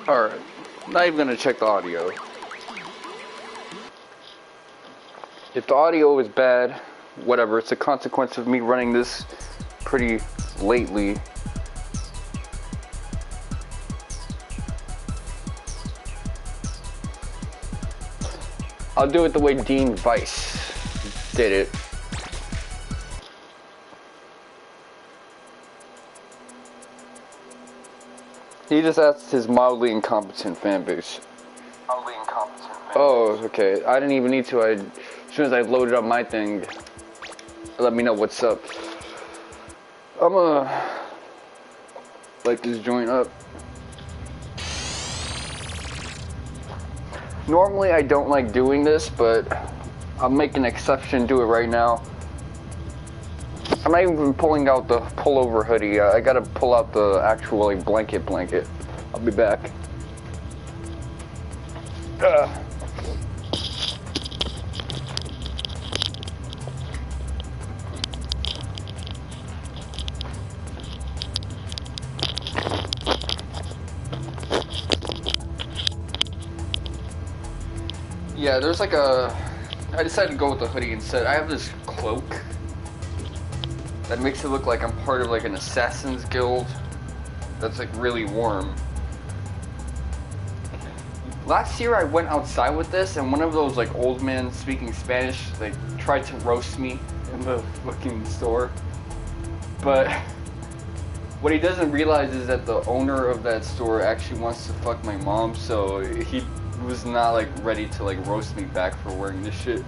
Alright, not even gonna check the audio. If the audio is bad, whatever, it's a consequence of me running this pretty lately. I'll do it the way Dean Weiss did it. He just asked his mildly incompetent fan base. Oh, okay. I didn't even need to. As soon as I loaded up my thing, let me know what's up. I'm gonna light this joint up. Normally I don't like doing this, but I'll make an exception, do it right now. I'm not even pulling out the pullover hoodie. I gotta pull out the actual like, blanket. I'll be back. Yeah, there's like I decided to go with the hoodie instead. I have this cloak that makes it look like I'm part of like an assassin's guild that's like really warm. Last year I went outside with this and one of those like old men speaking Spanish like tried to roast me in the fucking store. But what he doesn't realize is that the owner of that store actually wants to fuck my mom, so he was not like ready to like roast me back for wearing this shit.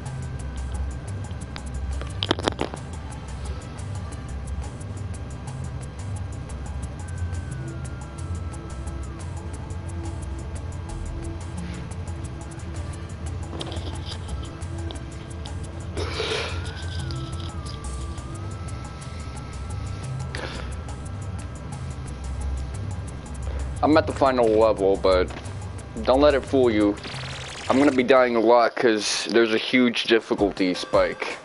I'm at the final level, but don't let it fool you. I'm gonna be dying a lot because there's a huge difficulty spike.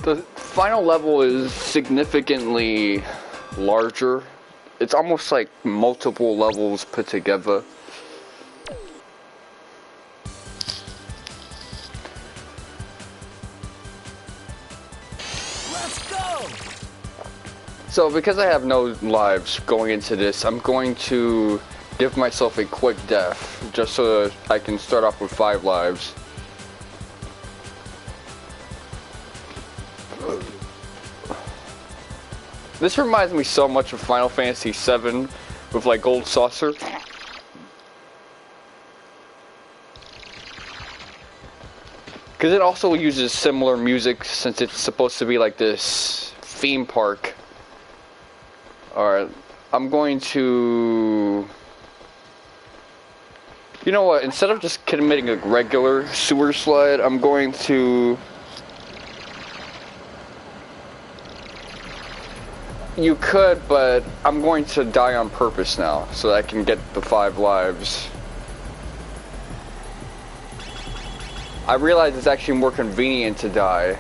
The final level is significantly larger. It's almost like multiple levels put together. Let's go! So because I have no lives going into this, I'm going to give myself a quick death, just so that I can start off with 5 lives. This reminds me so much of Final Fantasy VII with like Gold Saucer. Because it also uses similar music since it's supposed to be like this theme park. Alright, I'm going to... You know what, instead of just committing a regular sewer slide, I'm going to... You could, but I'm going to die on purpose now, so that I can get the 5 lives. I realize it's actually more convenient to die.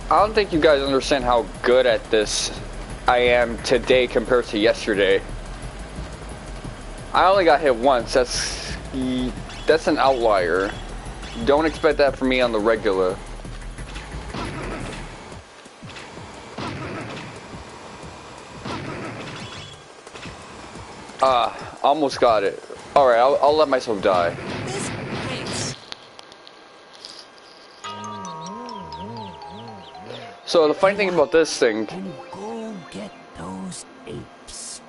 I don't think you guys understand how good at this I am today compared to yesterday. I only got hit once. That's an outlier. Don't expect that from me on the regular. Almost got it. Alright, I'll let myself die. So the funny thing about this thing, Go get those apes.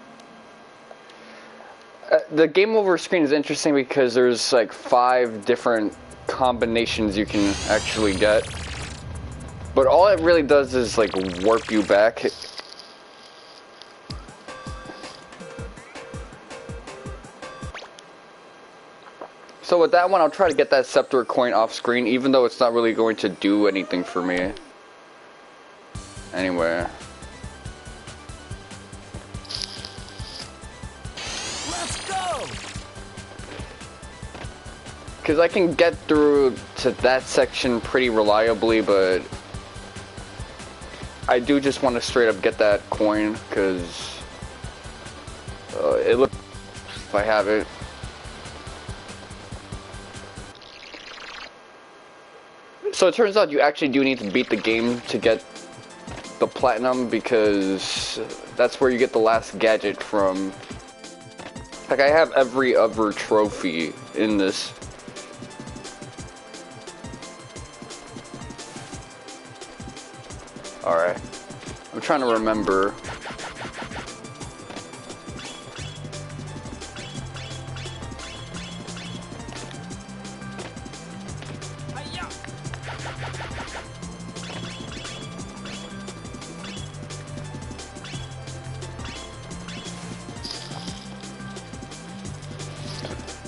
The game over screen is interesting because there's like 5 different combinations you can actually get. But all it really does is like warp you back. So with that one, I'll try to get that Specter coin off screen, even though it's not really going to do anything for me. Anyway. Let's go! Because I can get through to that section pretty reliably, but I do just want to straight up get that coin, because it looks if I have it. So it turns out you actually do need to beat the game to get the platinum, because that's where you get the last gadget from. Like, I have every other trophy in this. Alright. I'm trying to remember.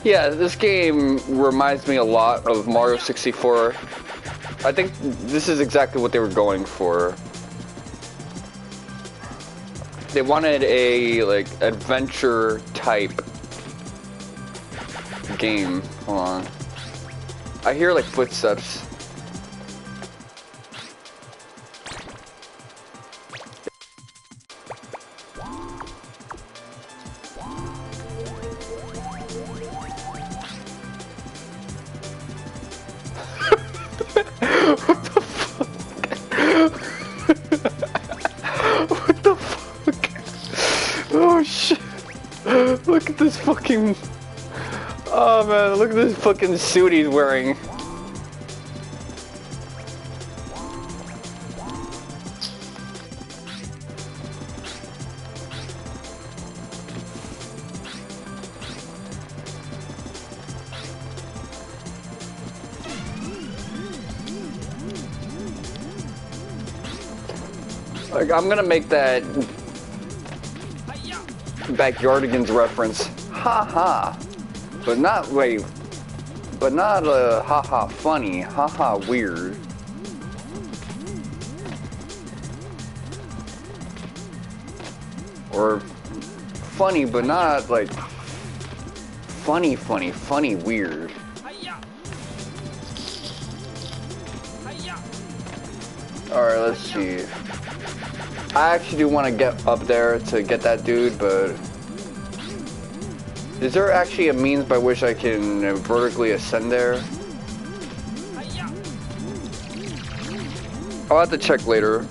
Yeah, this game reminds me a lot of Mario 64. I think this is exactly what they were going for. They wanted a, like, adventure type game. Hold on. I hear, like, footsteps. What the fuck? Oh shit. Look at this fucking... Oh man, look at this fucking suit he's wearing. Like, I'm gonna make that Backyardigans reference. Ha ha. But not, wait. But not ha ha funny. Ha ha weird. Or funny, but not like funny weird. Alright, let's see. I actually do want to get up there to get that dude, but is there actually a means by which I can vertically ascend there? I'll have to check later.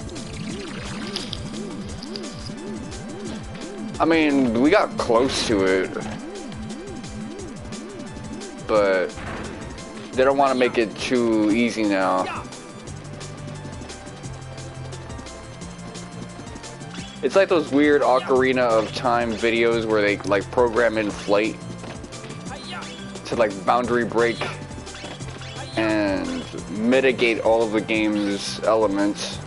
I mean, we got close to it, but they don't want to make it too easy now. It's like those weird Ocarina of Time videos where they like program in flight to like boundary break and mitigate all of the game's elements.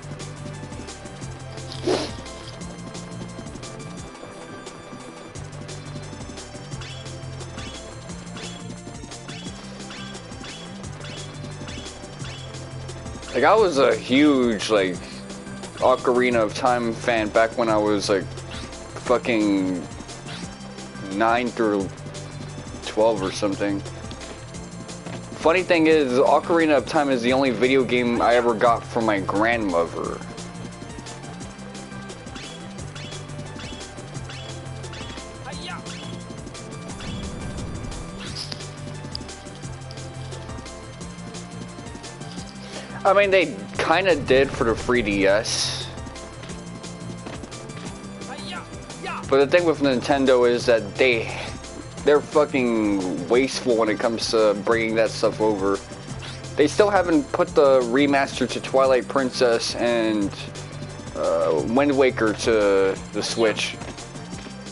Like, I was a huge like Ocarina of Time fan back when I was like fucking 9 through 12 or something. Funny thing is, Ocarina of Time is the only video game I ever got from my grandmother. I mean, they kind of did for the 3DS. But the thing with Nintendo is that they're fucking wasteful when it comes to bringing that stuff over. They still haven't put the remaster to Twilight Princess and Wind Waker to the Switch.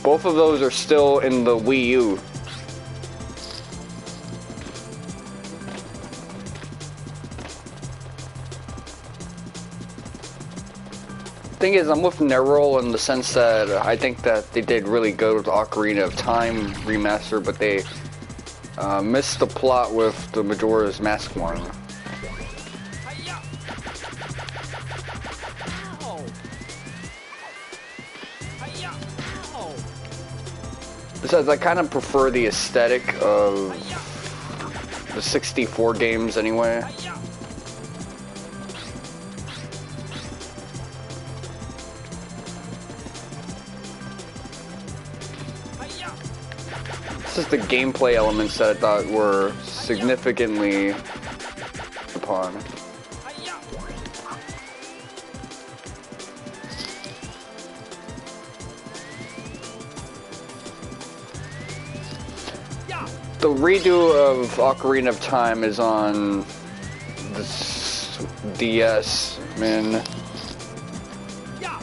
Both of those are still in the Wii U. Thing is, I'm with Nerol in the sense that I think that they did really good with the Ocarina of Time remaster, but they missed the plot with the Majora's Mask one. Hi-ya! Ow! Hi-ya! Ow! Besides, I kind of prefer the aesthetic of the 64 games anyway. Hi-ya! Hi-ya! It's just the gameplay elements that I thought were significantly upon. Hi-ya! Ya! The redo of Ocarina of Time is on the DS, man. Ya!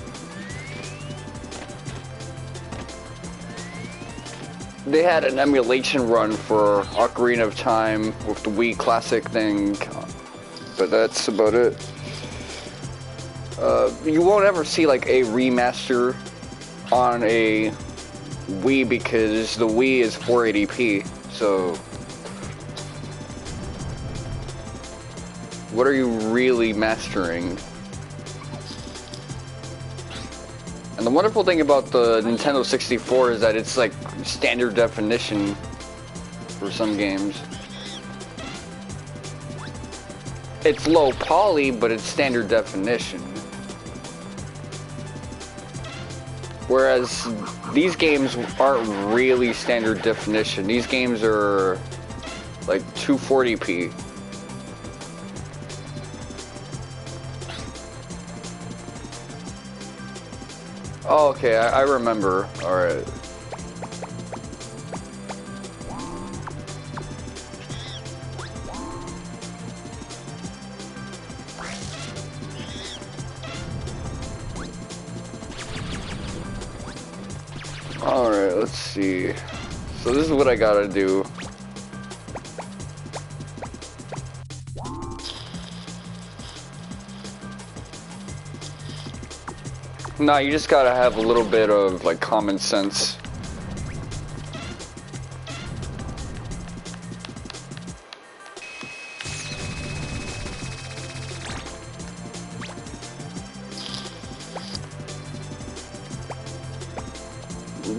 They had an emulation run for Ocarina of Time with the Wii Classic thing, but that's about it. You won't ever see like a remaster on a Wii because the Wii is 480p, so what are you really mastering? And the wonderful thing about the Nintendo 64 is that it's like standard definition for some games. It's low poly, but it's standard definition. Whereas these games aren't really standard definition. These games are like 240p. Oh, okay, I remember. Alright. Alright, let's see. So this is what I gotta do. Nah, you just gotta have a little bit of like common sense.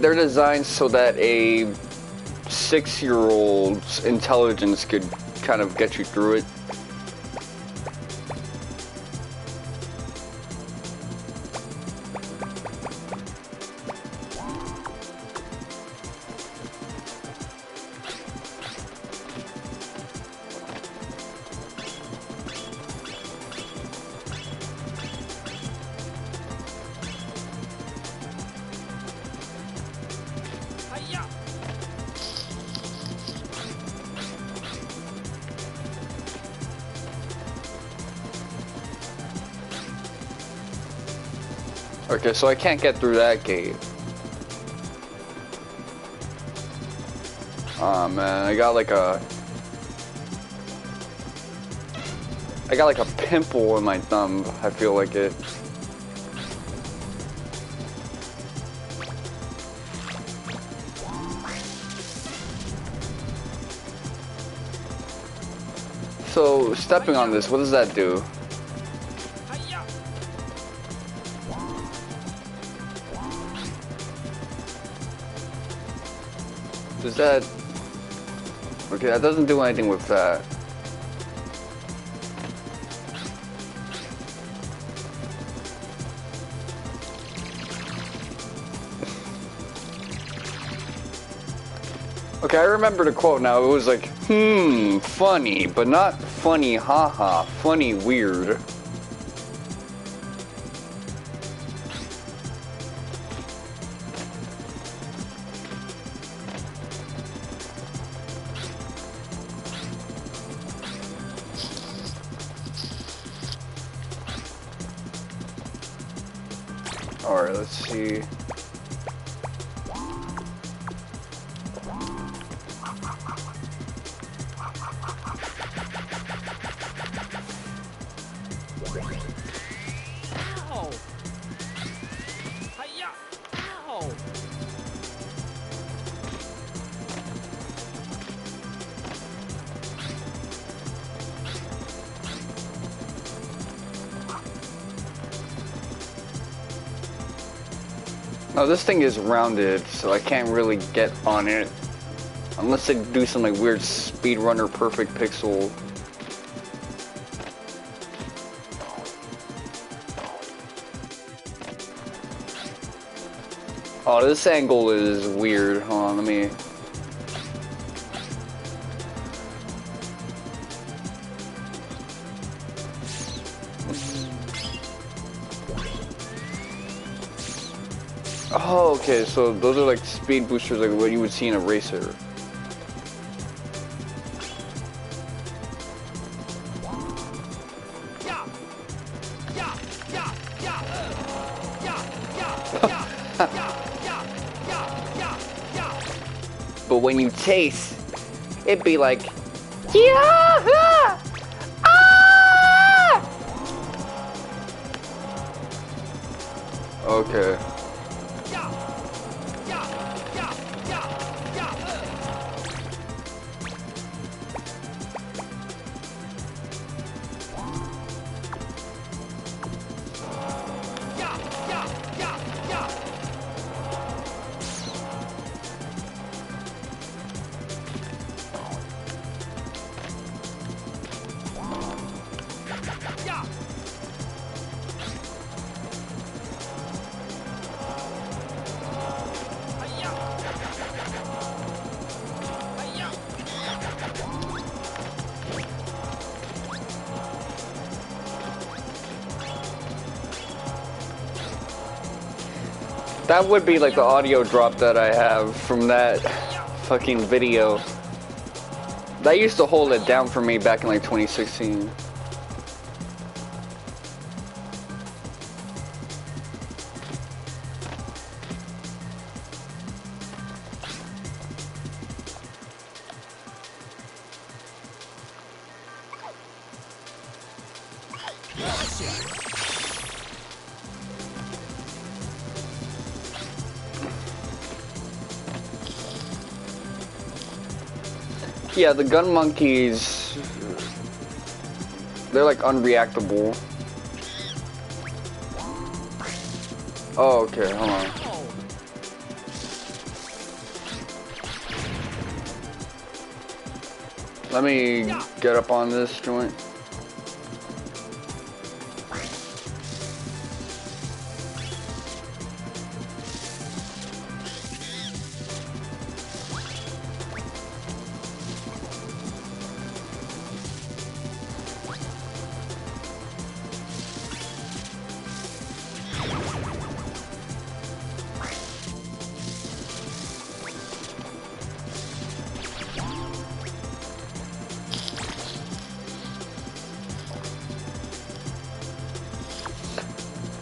They're designed so that a 6-year-old's intelligence could kind of get you through it. Hi-ya! Okay, so I can't get through that gate. Aw, man, I got like a pimple in my thumb. I feel like it. So, stepping on this, what does that do? Hi-ya! Does that... Okay, that doesn't do anything with that. Okay, I remember the quote now. It was like, funny, but not funny haha, funny weird. Alright, let's see. Ow! Oh, this thing is rounded, so I can't really get on it. Unless they do some like weird speedrunner perfect pixel. Oh, this angle is weird. Hold on, let me... Oh, okay, so those are like speed boosters like what you would see in a racer. But when you chase, it'd be like, yeah, ah! Okay. That would be like the audio drop that I have from that fucking video. That used to hold it down for me back in like 2016. Yeah, the gun monkeys, they're like unreactable. Oh, okay, hold on. Let me get up on this joint.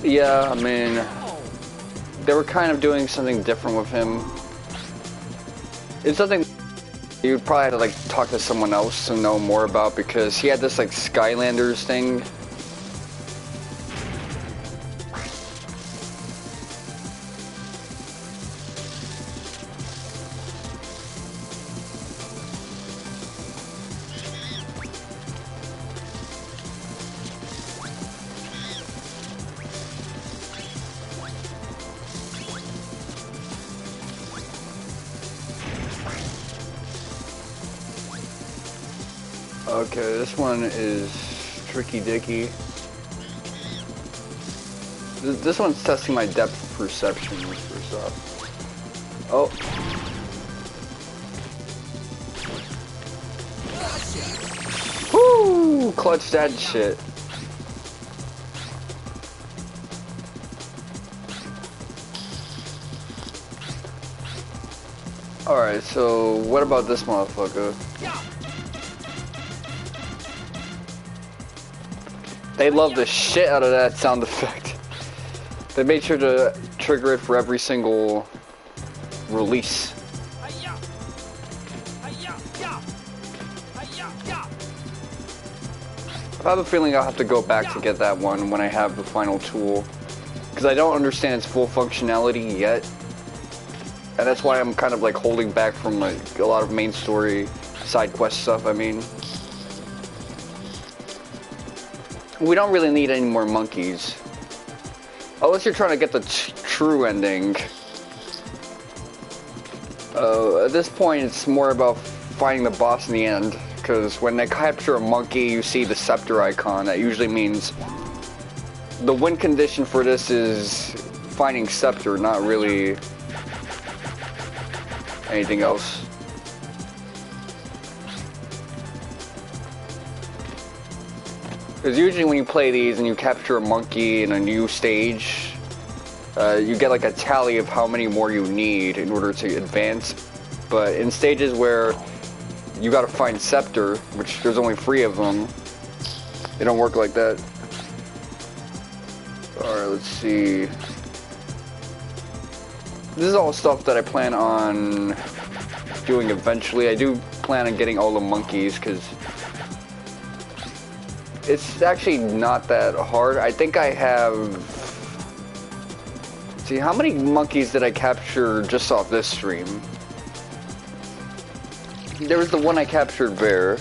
Yeah, I mean, they were kind of doing something different with him. It's something you'd probably have to like talk to someone else to know more about, because he had this like Skylanders thing. Okay, this one is tricky dicky. This one's testing my depth perception for stuff. Oh. Woo! Clutch that shit. Alright, so what about this motherfucker? They love the shit out of that sound effect. They made sure to trigger it for every single release. I have a feeling I'll have to go back to get that one when I have the final tool, because I don't understand its full functionality yet, and that's why I'm kind of like holding back from like a lot of main story side quest stuff. I mean, we don't really need any more monkeys. Unless you're trying to get the true ending. At this point, it's more about finding the boss in the end. Because when they capture a monkey, you see the Specter icon. That usually means the win condition for this is finding Specter, not really anything else. Because usually when you play these and you capture a monkey in a new stage, you get like a tally of how many more you need in order to advance. But in stages where you gotta find Specter, which there's only 3 of them, they don't work like that. Alright, let's see. This is all stuff that I plan on doing eventually. I do plan on getting all the monkeys because it's actually not that hard. I think I have... See, how many monkeys did I capture just off this stream? There was the one I captured there.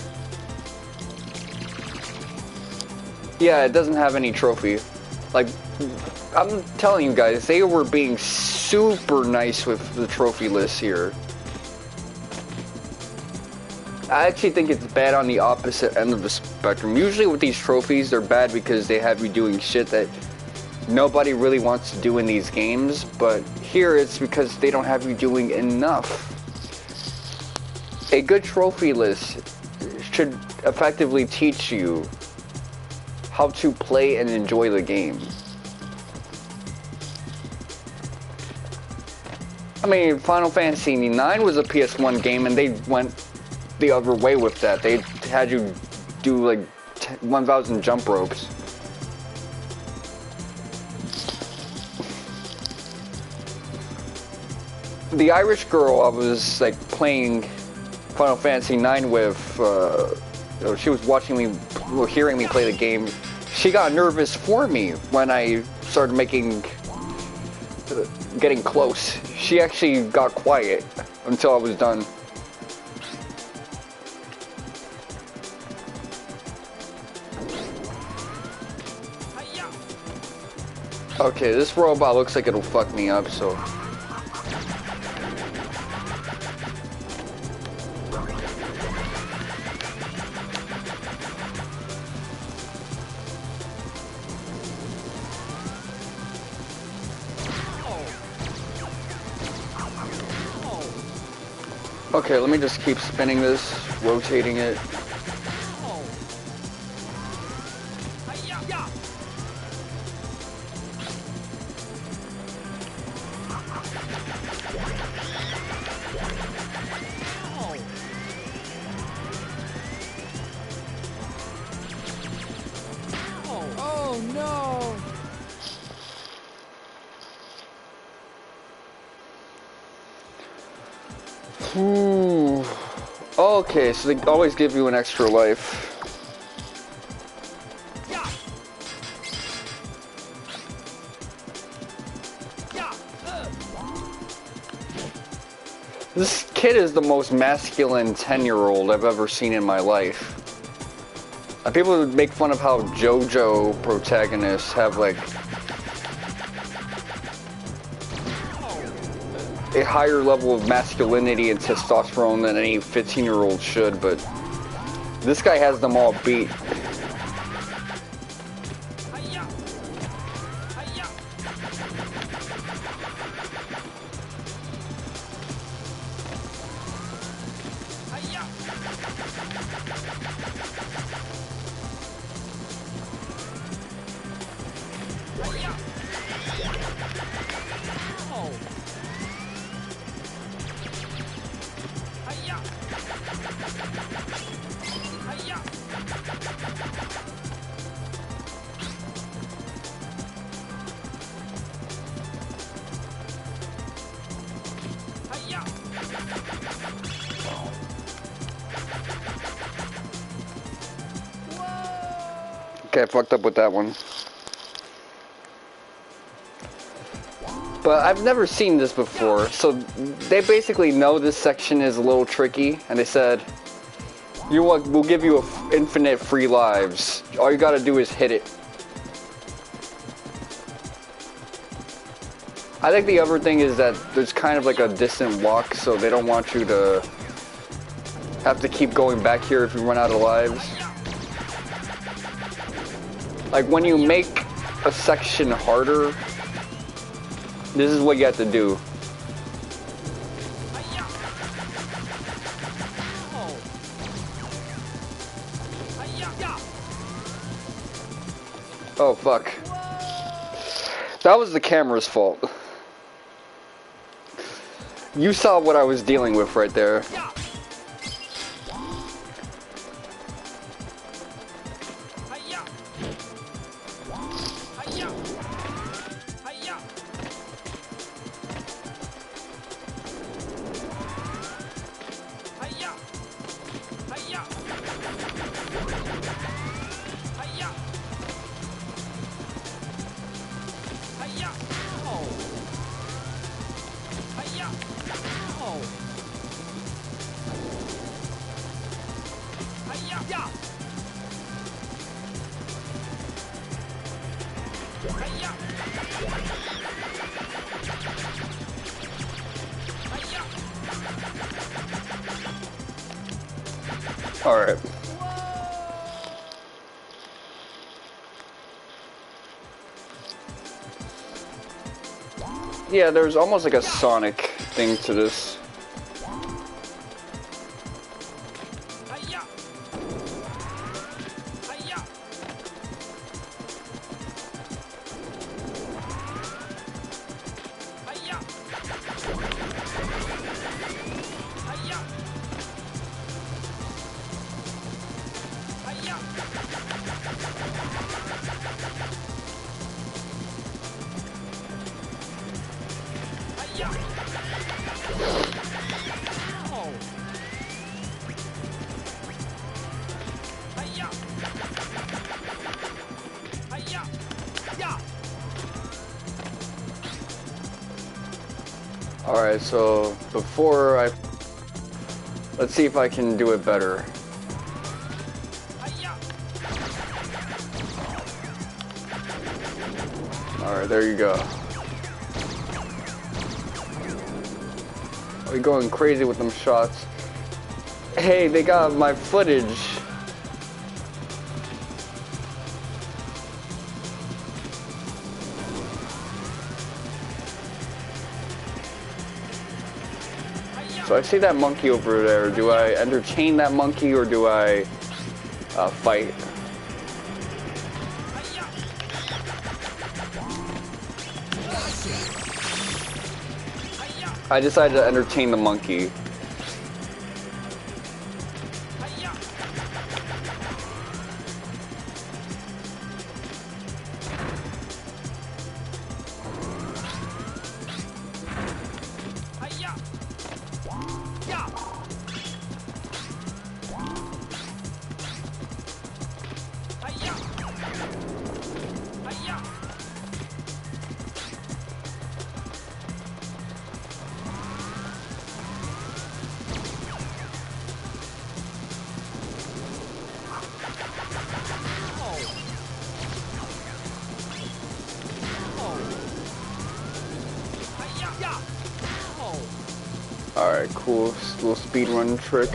Yeah, it doesn't have any trophy. Like, I'm telling you guys, they were being super nice with the trophy list here. I actually think it's bad on the opposite end of the spectrum. Usually with these trophies, they're bad because they have you doing shit that nobody really wants to do in these games. But here it's because they don't have you doing enough. A good trophy list should effectively teach you how to play and enjoy the game. I mean, Final Fantasy IX was a PS1 game and they went the other way with that. They had you do like 1,000 jump ropes. The Irish girl I was like playing Final Fantasy IX with, she was watching me, or hearing me play the game. She got nervous for me when I started getting close. She actually got quiet until I was done. Okay, this robot looks like it'll fuck me up, so... Okay, let me just keep spinning this, rotating it. Oh no! Ooh. Okay, so they always give you an extra life. This kid is the most masculine 10-year-old I've ever seen in my life. People would make fun of how JoJo protagonists have like a higher level of masculinity and testosterone than any 15-year-old should, but this guy has them all beat. Okay, I fucked up with that one. But I've never seen this before, so they basically know this section is a little tricky, and they said, "You want? We'll give you infinite free lives. All you gotta do is hit it." I think the other thing is that there's kind of like a distant walk, so they don't want you to have to keep going back here if you run out of lives. Like when you make a section harder, this is what you have to do. Oh fuck. That was the camera's fault. You saw what I was dealing with right there. Alright. Yeah, there's almost like a Sonic thing to this. Alright, so before I... Let's see if I can do it better. Alright, there you go. We're going crazy with them shots. Hey, they got my footage. So I see that monkey over there. Do I entertain that monkey or do I fight? I decided to entertain the monkey. Alright, cool. Little speed run trick.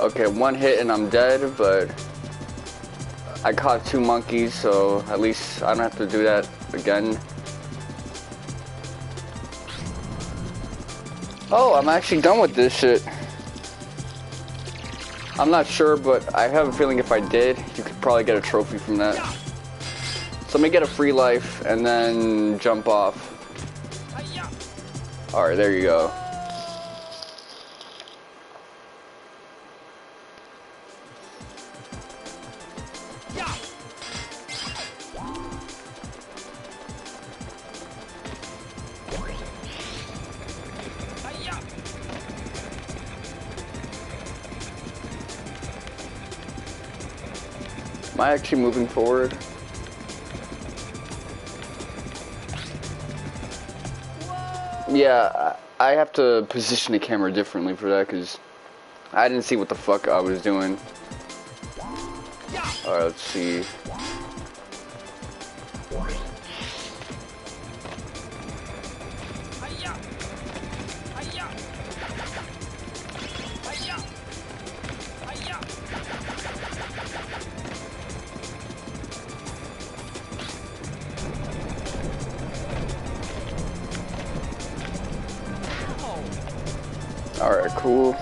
Okay, one hit and I'm dead, but I caught two monkeys, so at least I don't have to do that again. Oh, I'm actually done with this shit. I'm not sure, but I have a feeling if I did, you could probably get a trophy from that. So let me get a free life and then jump off. Alright, there you go. Am I actually moving forward? Yeah, I have to position the camera differently for that because I didn't see what the fuck I was doing. Alright, let's see. Alright, cool.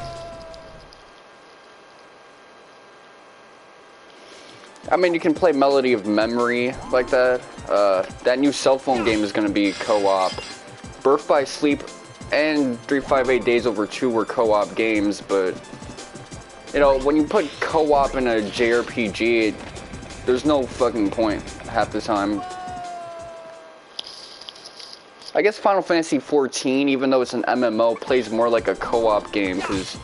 I mean, you can play Melody of Memory like that. That new cell phone game is going to be co-op. Birth by Sleep and 358 Days Over 2 were co-op games, but you know, when you put co-op in a JRPG, there's no fucking point half the time. I guess Final Fantasy XIV, even though it's an MMO, plays more like a co-op game because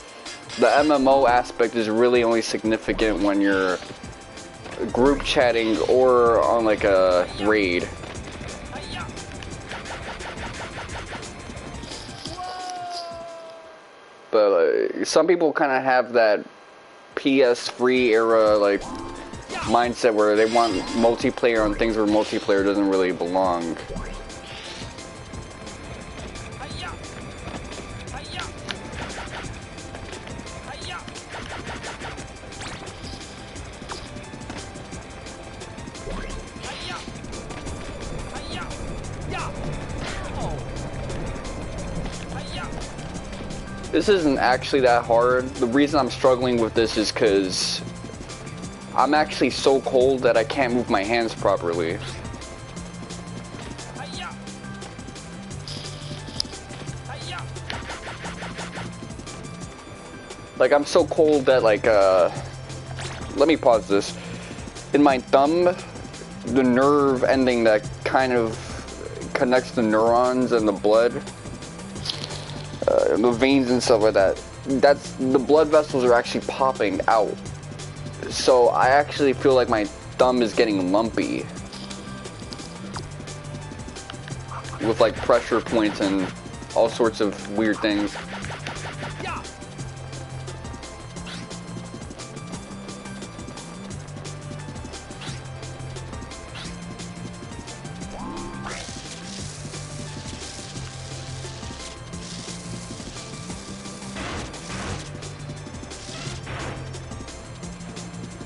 the MMO aspect is really only significant when you're group chatting or on like a raid. But some people kind of have that PS3 era like mindset where they want multiplayer on things where multiplayer doesn't really belong. This isn't actually that hard. The reason I'm struggling with this is because I'm actually so cold that I can't move my hands properly. Like, I'm so cold that, like, let me pause this. In my thumb, the nerve ending that kind of connects the neurons and the blood, the veins and stuff like that, that's, the blood vessels are actually popping out. So I actually feel like my thumb is getting lumpy with like pressure points and all sorts of weird things.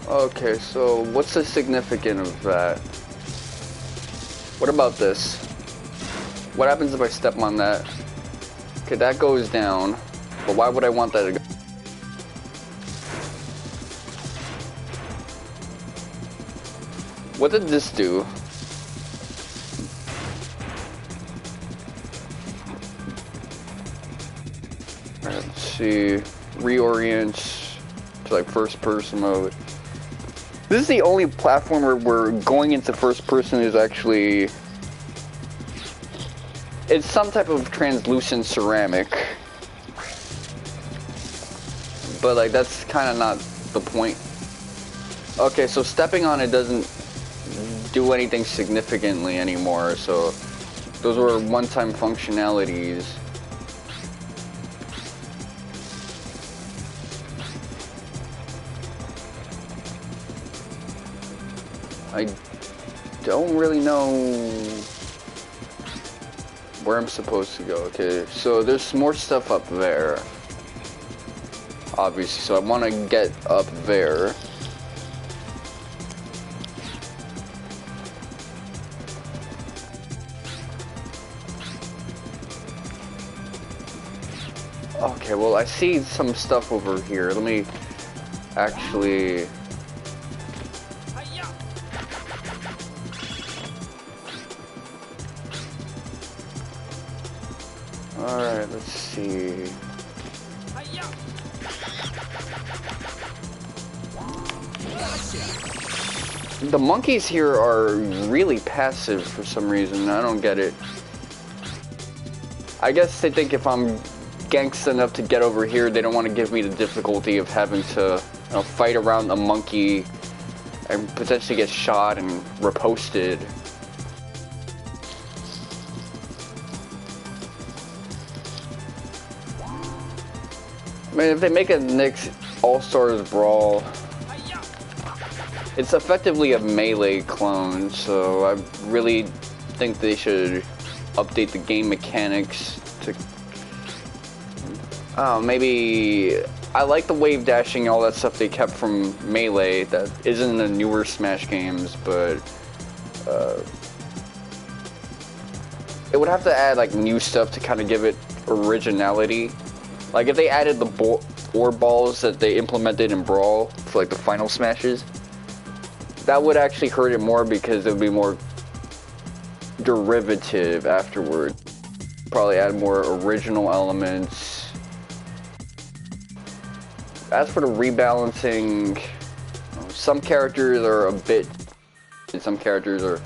Okay, so what's the significance of that? What about this? What happens if I step on that? Okay, that goes down, but why would I want that to go? What did this do? Alright, let's see. Reorient to like first person mode. This is the only platform where going into first person is actually, it's some type of translucent ceramic, but like that's kind of not the point. Okay, so stepping on it doesn't do anything significantly anymore, so those were one-time functionalities. I don't really know where I'm supposed to go. Okay, so there's more stuff up there, obviously, so I want to get up there. Okay, well, I see some stuff over here. Let me actually... Alright, let's see. The monkeys here are really passive for some reason. I don't get it. I guess they think if I'm gangsta enough to get over here, they don't want to give me the difficulty of having to, you know, fight around a monkey and potentially get shot and riposted. I mean, if they make a Nick's All-Stars Brawl, it's effectively a Melee clone, so I really think they should update the game mechanics to... maybe... I like the wave dashing, all that stuff they kept from Melee that isn't in the newer Smash games, but... it would have to add like new stuff to kind of give it originality. Like if they added the orb balls that they implemented in Brawl for like the final smashes, that would actually hurt it more because it would be more derivative afterward. Probably add more original elements. As for the rebalancing, some characters are a bit, some characters are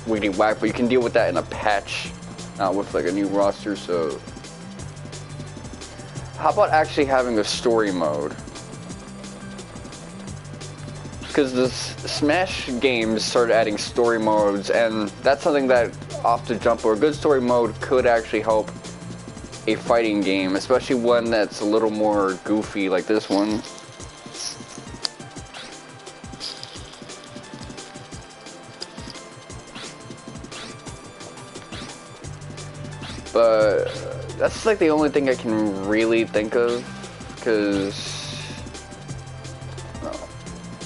wiggity whack, but you can deal with that in a patch, not with like a new roster. So how about actually having a story mode? Because the Smash games started adding story modes, and that's something that off the jump, or a good story mode could actually help a fighting game, especially one that's a little more goofy like this one. But that's like the only thing I can really think of, because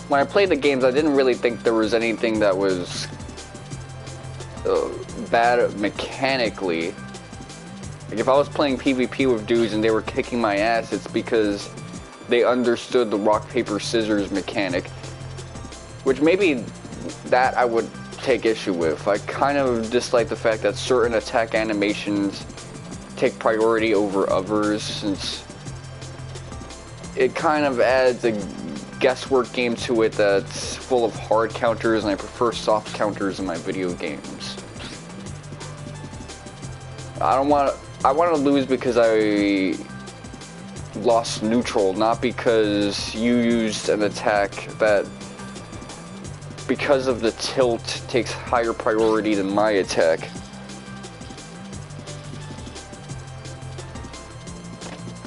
when I played the games, I didn't really think there was anything that was bad mechanically. Like if I was playing PvP with dudes and they were kicking my ass, it's because they understood the rock, paper, scissors mechanic. Which maybe that I would take issue with. I kind of dislike the fact that certain attack animations take priority over others, since it kind of adds a guesswork game to it that's full of hard counters, and I prefer soft counters in my video games. I want to lose because I lost neutral, not because you used an attack that, because of the tilt, takes higher priority than my attack.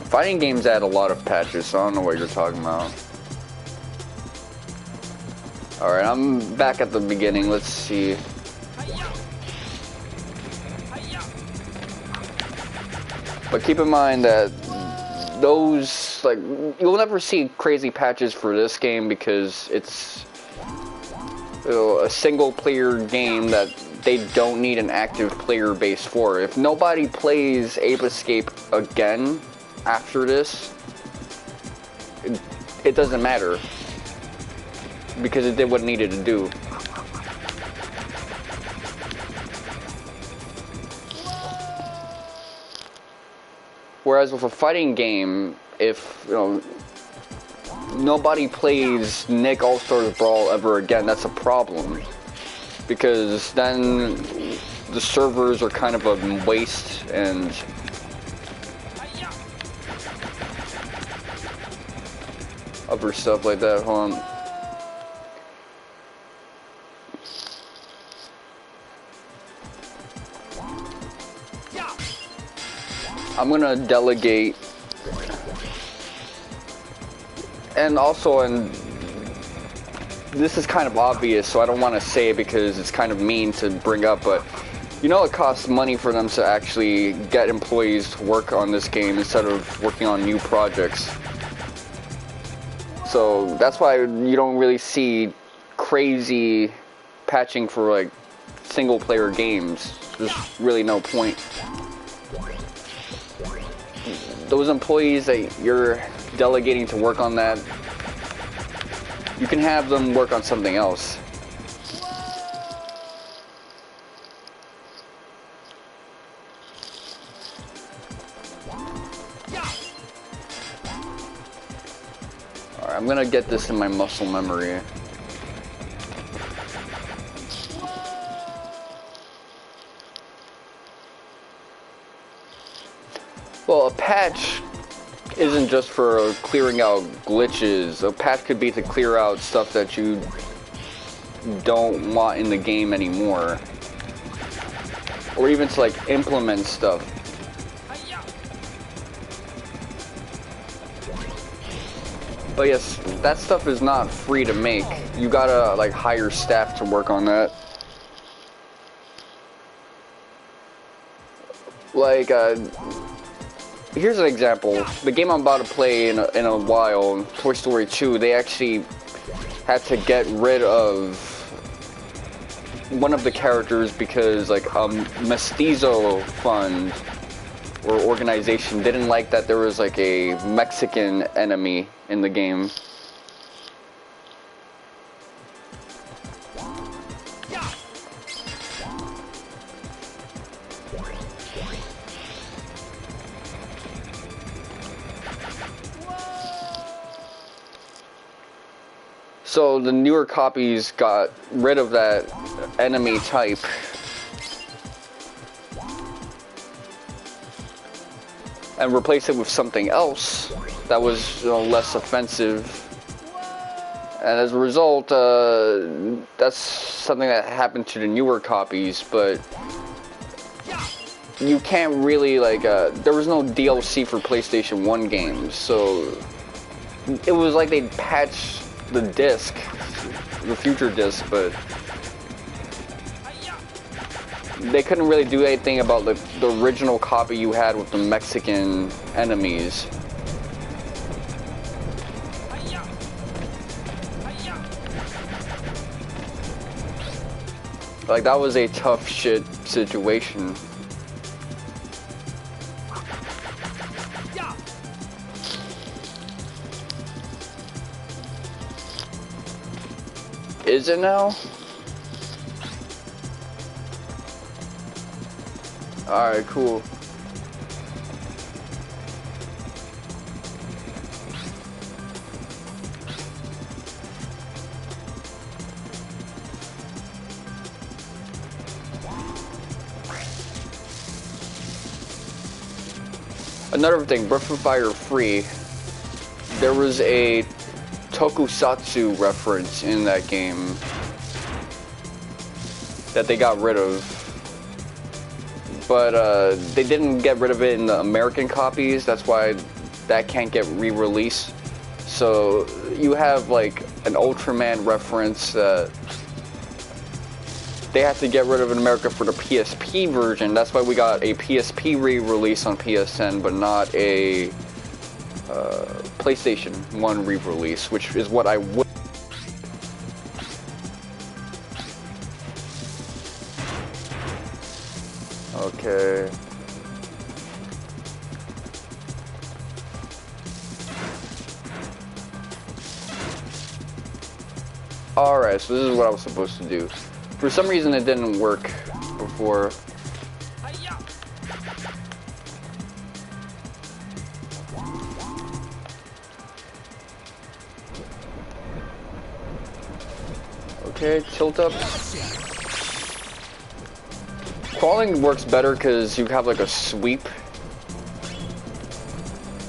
Fighting games add a lot of patches, so I don't know what you're talking about. Alright, I'm back at the beginning, let's see. But keep in mind that those, like, you'll never see crazy patches for this game because it's, you know, a single player game that they don't need an active player base for. If nobody plays Ape Escape again after this, it doesn't matter, because it did what it needed to do. Whereas with a fighting game, if, you know, nobody plays Nick All-Stars Brawl ever again, that's a problem. Because then the servers are kind of a waste, and other stuff like that. Hold on. I'm gonna delegate, and also, and this is kind of obvious, so I don't want to say it because it's kind of mean to bring up, but you know it costs money for them to actually get employees to work on this game instead of working on new projects. So that's why you don't really see crazy patching for like single player games. There's really no point. Those employees that you're delegating to work on that, you can have them work on something else. Alright, I'm gonna get this in my muscle memory. Well, a patch isn't just for clearing out glitches. A patch could be to clear out stuff that you don't want in the game anymore. Or even to like implement stuff. But yes, that stuff is not free to make. You gotta like hire staff to work on that. Like, here's an example. The game I'm about to play in a while, Toy Story 2, they actually had to get rid of one of the characters because like mestizo fund or organization didn't like that there was like a Mexican enemy in the game. So the newer copies got rid of that enemy type. And replaced it with something else that was, you know, less offensive. And as a result, that's something that happened to the newer copies, but you can't really, like, there was no DLC for PlayStation 1 games, so it was like they patched the disc, the future disc, but they couldn't really do anything about the original copy you had with the Mexican enemies. Like, that was a tough shit situation. Is it now? Alright, cool. Another thing, Breath of Fire free, there was a tokusatsu reference in that game that they got rid of. But they didn't get rid of it in the American copies, that's why that can't get re-released. So you have like an Ultraman reference that they have to get rid of in America for the PSP version. That's why we got a PSP re-release on PSN, but not a PlayStation 1 re-release, which is what I would. Okay. Alright, so this is what I was supposed to do. For some reason it didn't work before. Okay, tilt up. Crawling works better because you have like a sweep.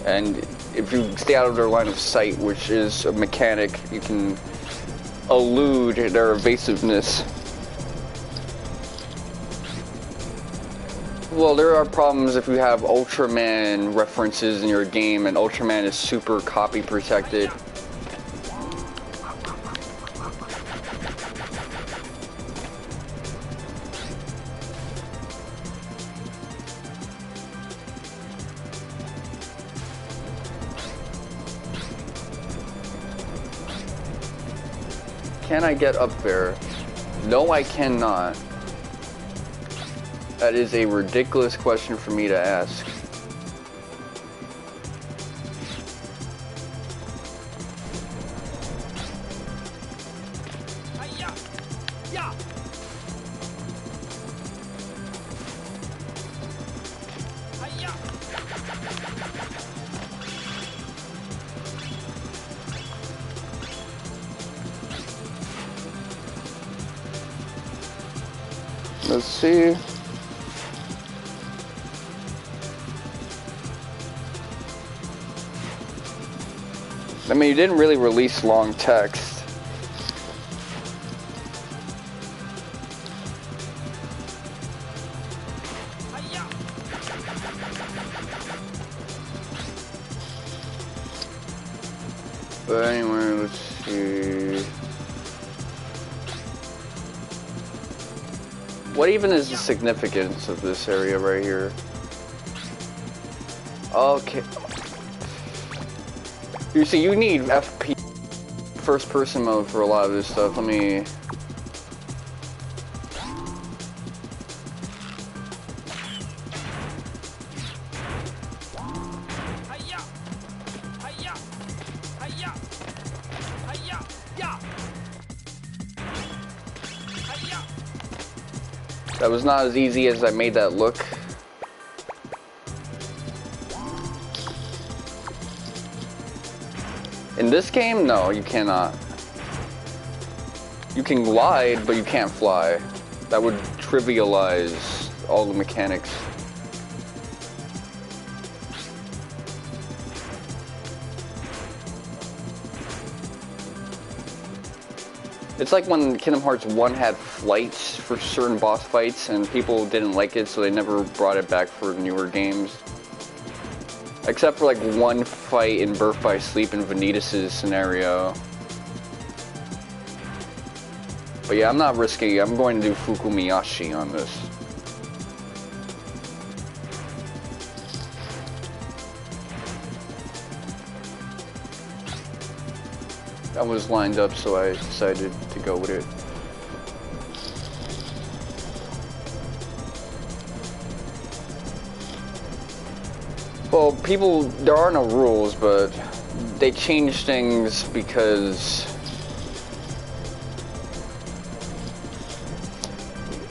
And if you stay out of their line of sight, which is a mechanic, you can elude their evasiveness. Well, there are problems if you have Ultraman references in your game, and Ultraman is super copy protected. Can I get up there? No, I cannot. That is a ridiculous question for me to ask. Let's see. I mean, you didn't really release long text. But anyway, let's see. What even is the significance of this area right here? Okay. You see, you need FP first person mode for a lot of this stuff. Let me... That was not as easy as I made that look. In this game, no, you cannot. You can glide, but you can't fly. That would trivialize all the mechanics. It's like when Kingdom Hearts 1 had flights for certain boss fights and people didn't like it, so they never brought it back for newer games. Except for like one fight in Birth by Sleep in Vanitas' scenario. But yeah, I'm not risking it. I'm going to do Fukumiyashi on this. That was lined up, so I decided to go with it. Well, there are no rules, but they change things because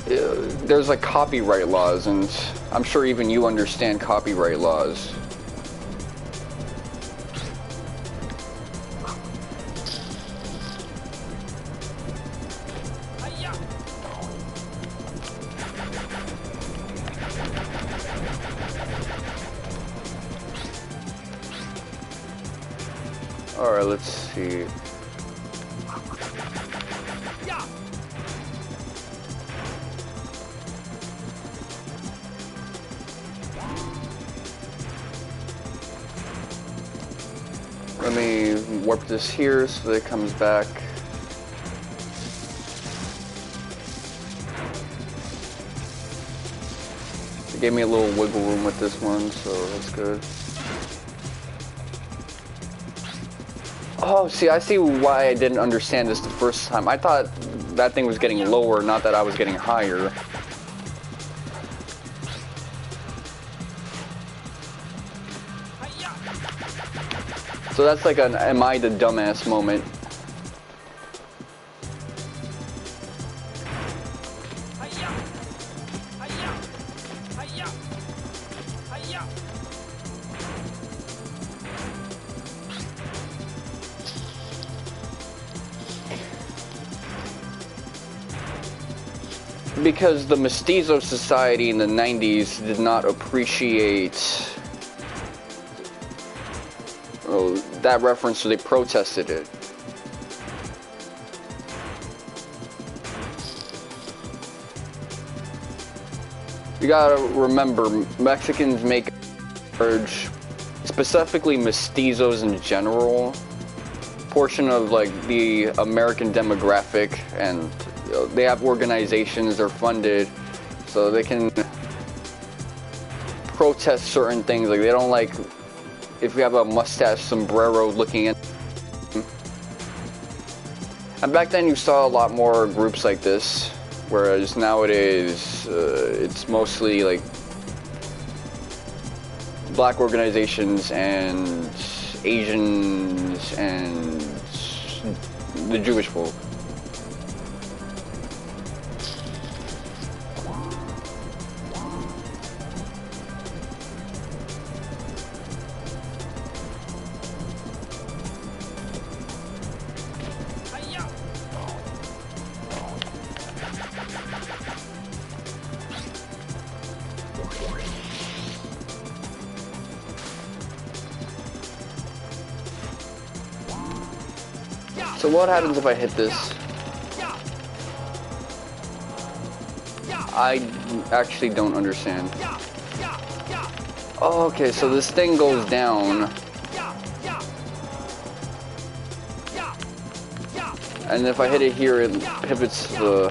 there's like copyright laws, and I'm sure even you understand copyright laws. Alright, let's see. Let me warp this here so that it comes back. It gave me a little wiggle room with this one, so that's good. Oh, see, I see why I didn't understand this the first time. I thought that thing was getting lower, not that I was getting higher. So that's like an am I the dumbass moment. Because the Mestizo society in the 90s did not appreciate that reference, so they protested it. You gotta remember, Mexicans make urge, specifically Mestizos in general, portion of like the American demographic, and they have organizations, they're funded, so they can protest certain things. Like they don't like if you have a mustache sombrero looking at. And back then you saw a lot more groups like this, whereas nowadays it's mostly like black organizations and Asians and the Jewish folk. So what happens if I hit this? I actually don't understand. Oh, okay, so this thing goes down. And if I hit it here, it pivots the...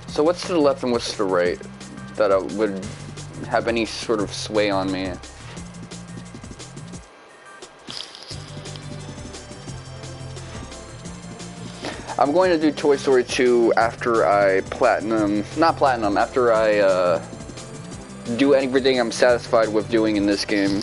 So what's to the left and what's to the right that would have any sort of sway on me? I'm going to do Toy Story 2 after I after I do everything I'm satisfied with doing in this game.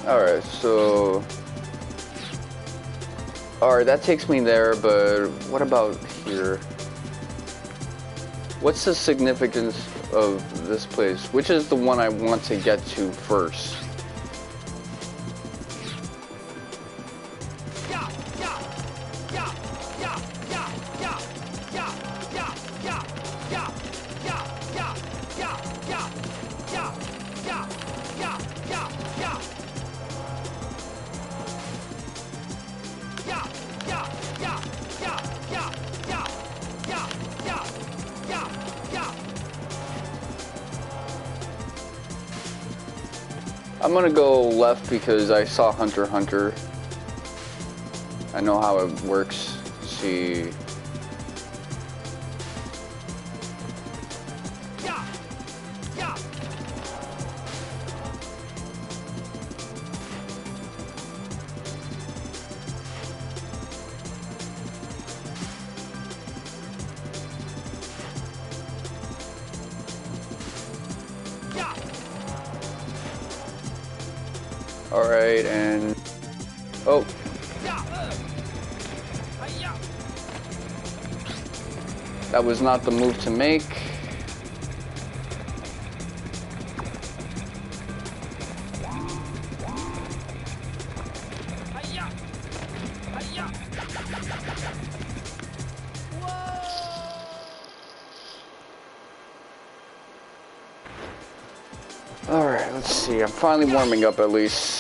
Alright, so... Alright, that takes me there, but what about here? What's the significance of this place? Which is the one I want to get to first? I'm gonna go left because I saw Hunter x Hunter. I know how it works. Let's see. Alright, and... Oh! That was not the move to make. Alright, let's see. I'm finally warming up at least.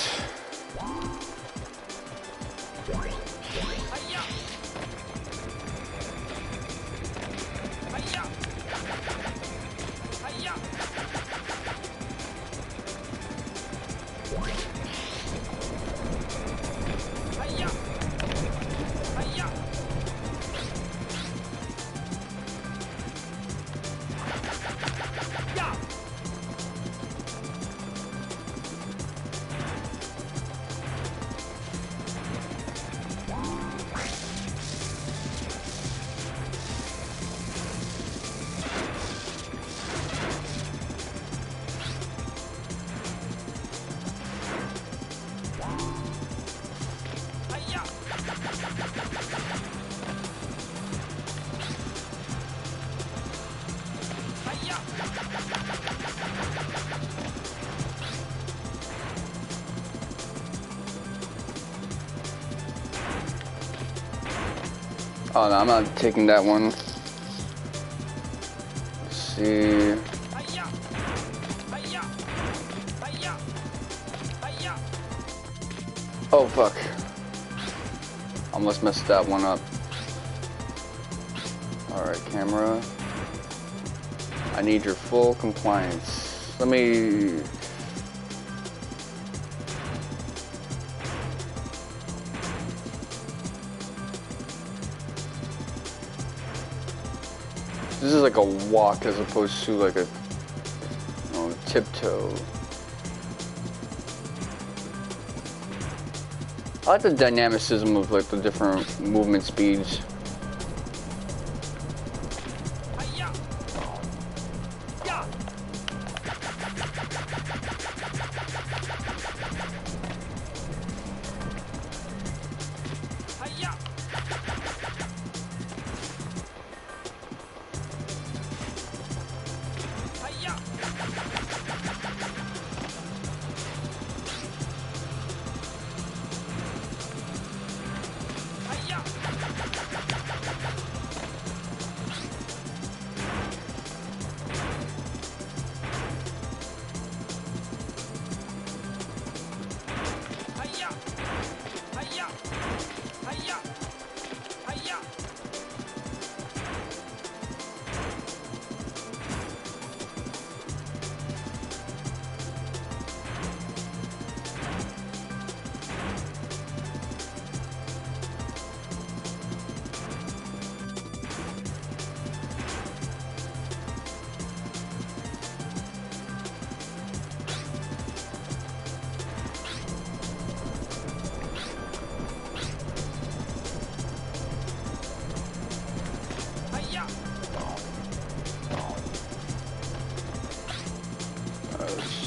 Oh no, I'm not taking that one. Let's see. Oh fuck. Almost messed that one up. Alright, camera. I need your full compliance. Let me... This is like a walk as opposed to like a tiptoe. I like the dynamicism of like the different movement speeds.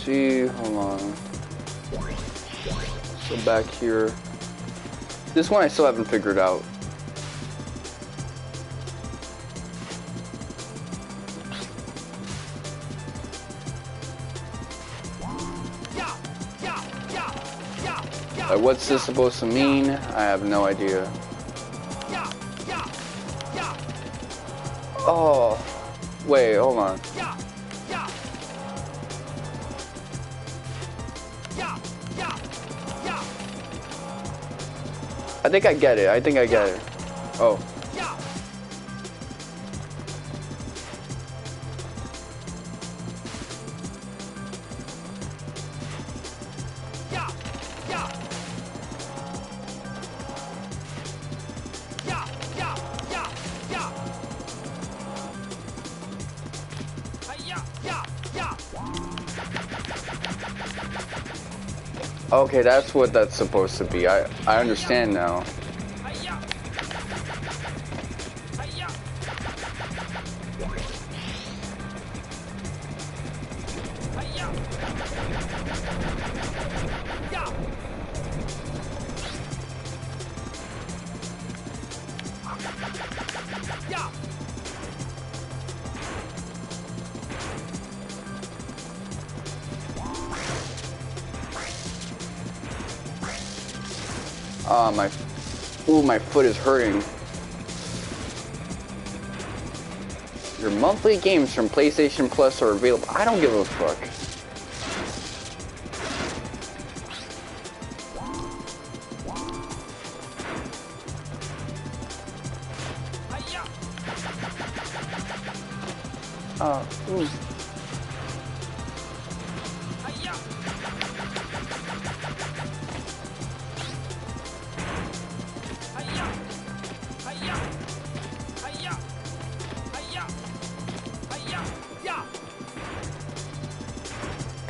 see. Hold on. So back here. This one I still haven't figured out. Like, what's this supposed to mean? I have no idea. Oh, wait, hold on. I think I get it. I think I get it. Oh. Okay, that's what that's supposed to be. I understand now. My foot is hurting. Your monthly games from PlayStation Plus are available. I don't give a fuck.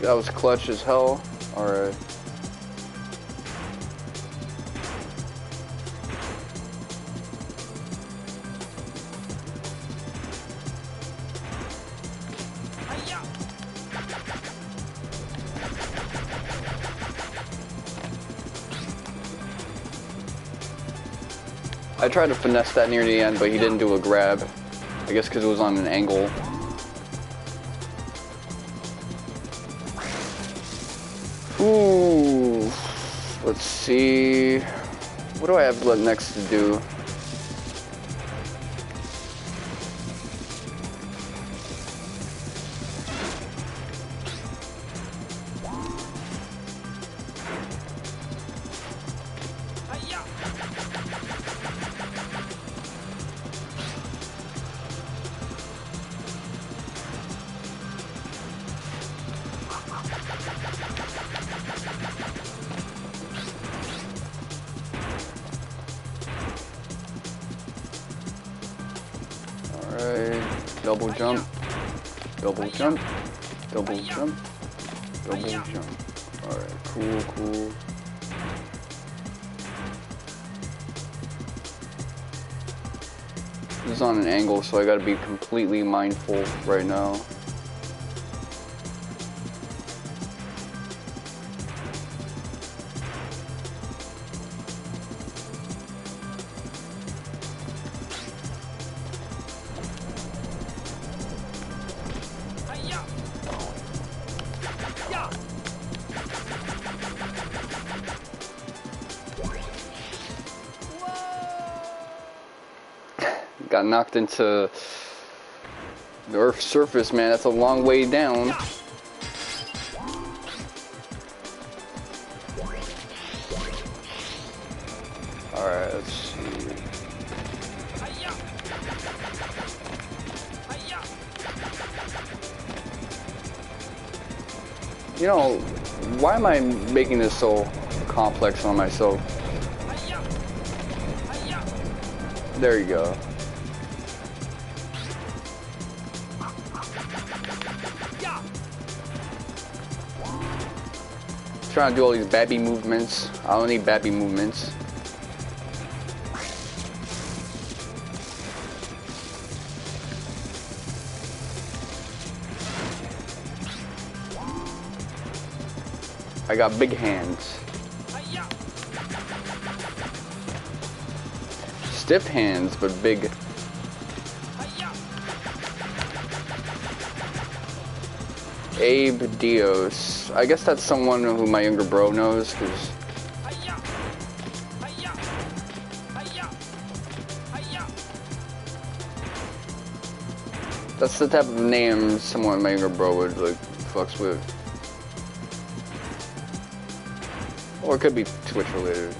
That was clutch as hell. Alright. I tried to finesse that near the end, but he didn't do a grab. I guess because it was on an angle. Ooh, let's see. What do I have next to do? Double jump, double jump, double jump, double jump. Alright, cool, cool. This is on an angle, so I gotta be completely mindful right now. Got knocked into the Earth's surface, man. That's a long way down. Alright, let's see. You know, why am I making this so complex on myself? There you go. Trying to do all these babby movements. I don't need babby movements. I got big hands. Stiff hands, but big. Abe Dios. I guess that's someone who my younger bro knows, because that's the type of name someone my younger bro would like fucks with. Or it could be Twitch related.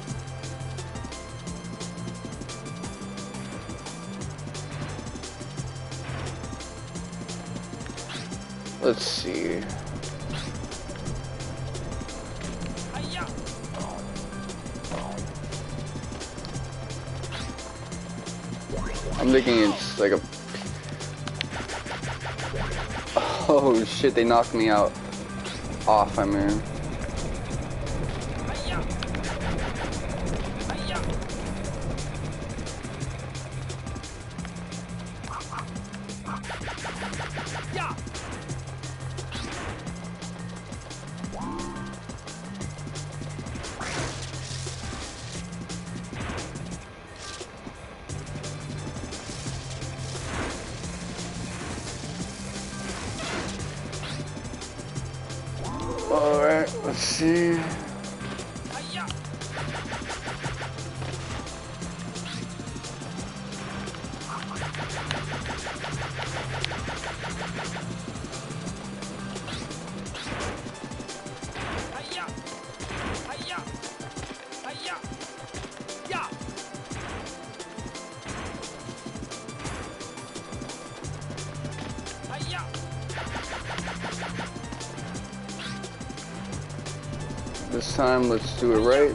Let's see. I'm thinking it's like a... Oh shit, they knocked me out. Off, I mean. Alright, let's see. This time, let's do it right.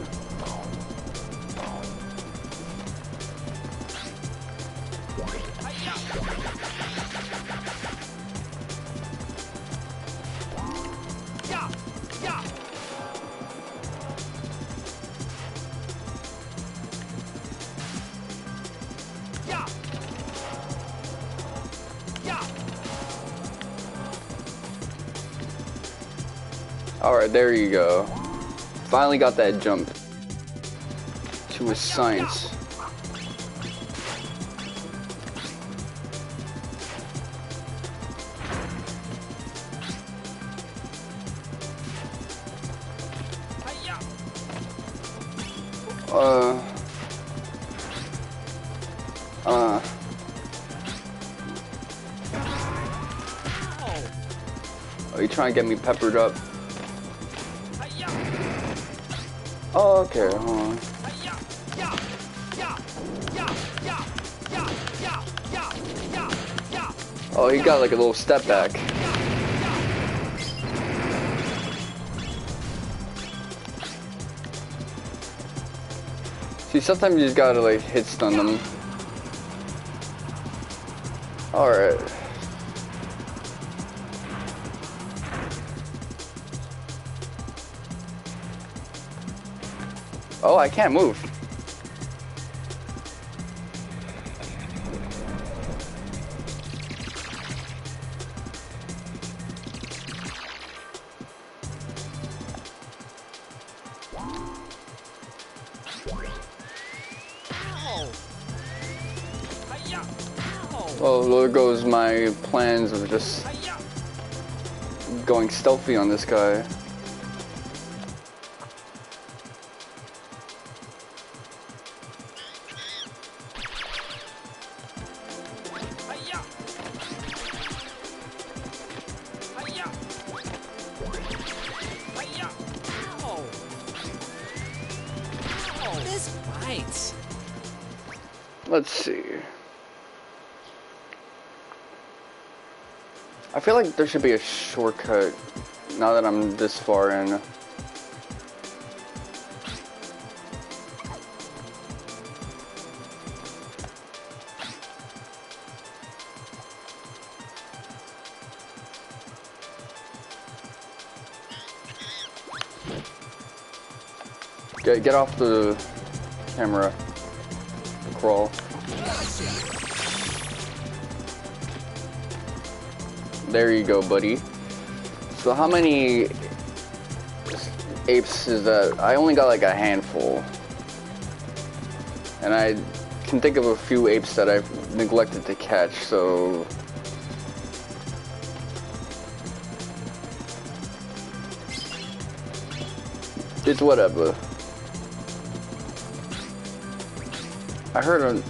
Alright, there you go. Finally got that jump to his science. Oh, you trying to get me peppered up? Oh, okay, hold on. Oh, he got like a little step back. See, sometimes you just gotta like hit stun them. Alright. Oh, I can't move. Well, there goes my plans of just going stealthy on this guy. This bites. Let's see. I feel like there should be a shortcut now that I'm this far in. Get off the camera. Crawl. There you go, buddy. So how many apes is that I only got like a handful. And I can think of a few apes that I've neglected to catch, so... It's whatever. I heard a...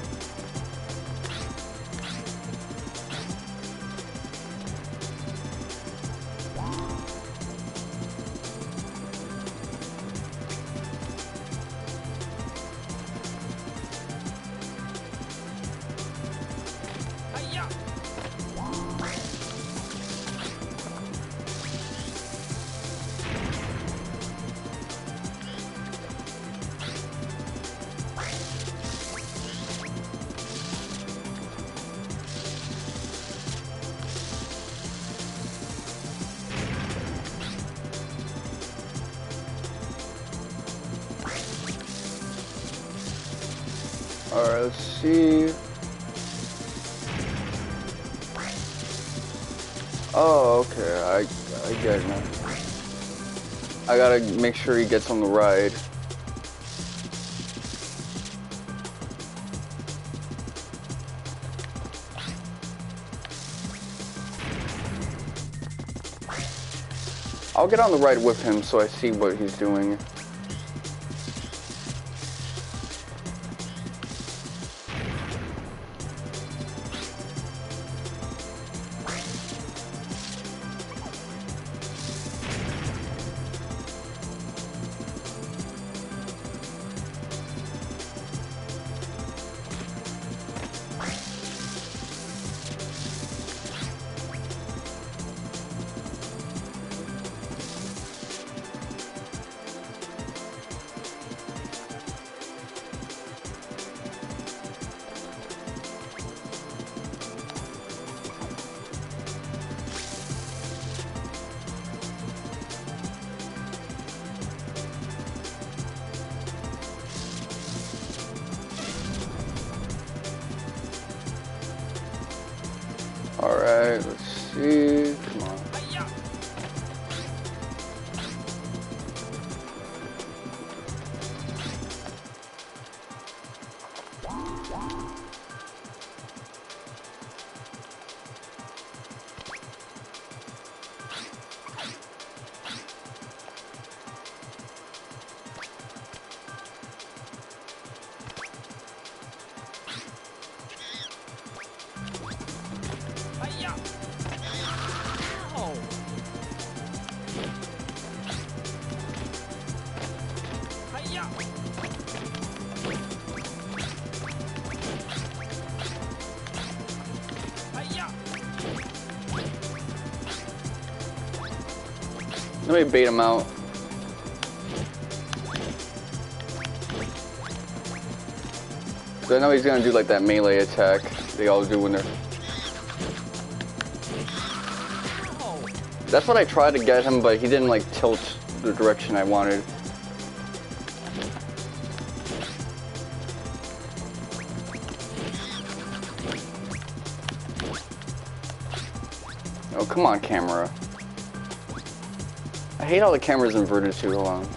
Alright, let's see. Oh, okay, I get it now. I gotta make sure he gets on the ride. I'll get on the ride with him so I see what he's doing. Alright, let's see. Come on. Let me bait him out. So I know he's gonna do like that melee attack they all do when they're... That's what I tried to get him, but he didn't like tilt the direction I wanted. Oh, come on, camera. I hate how the camera's inverted too. Hold on.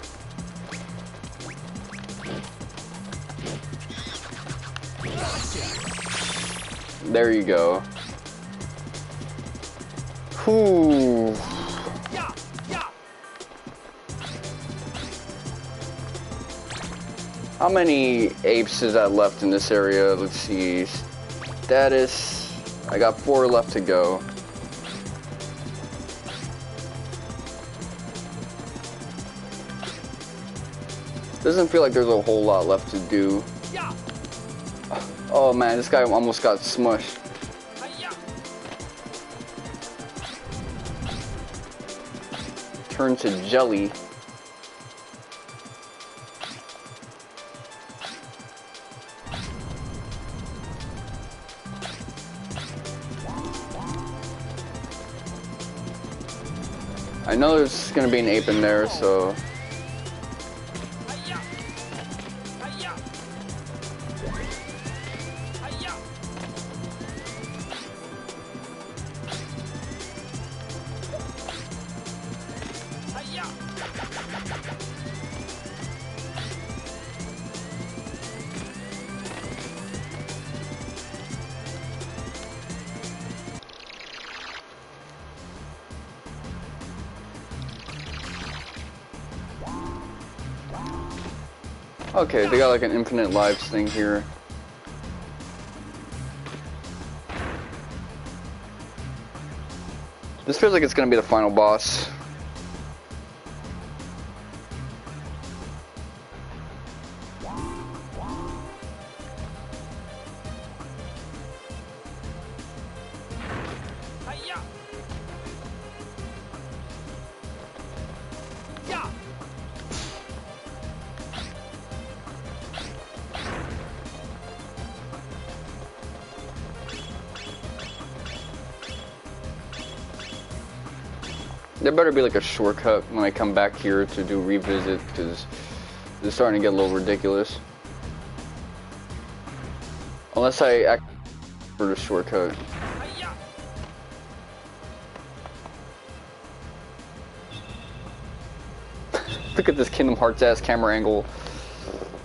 There you go. Whew. How many apes is that left in this area? Let's see. Status. I got 4 left to go. Doesn't feel like there's a whole lot left to do. Oh man, this guy almost got smushed. Turned to jelly. I know there's gonna be an ape in there, so... Okay, they got like an infinite lives thing here. This feels like it's gonna be the final boss. There better be like a shortcut when I come back here to do revisit, because it's starting to get a little ridiculous. Unless I act for the shortcut. Look at this Kingdom Hearts ass camera angle.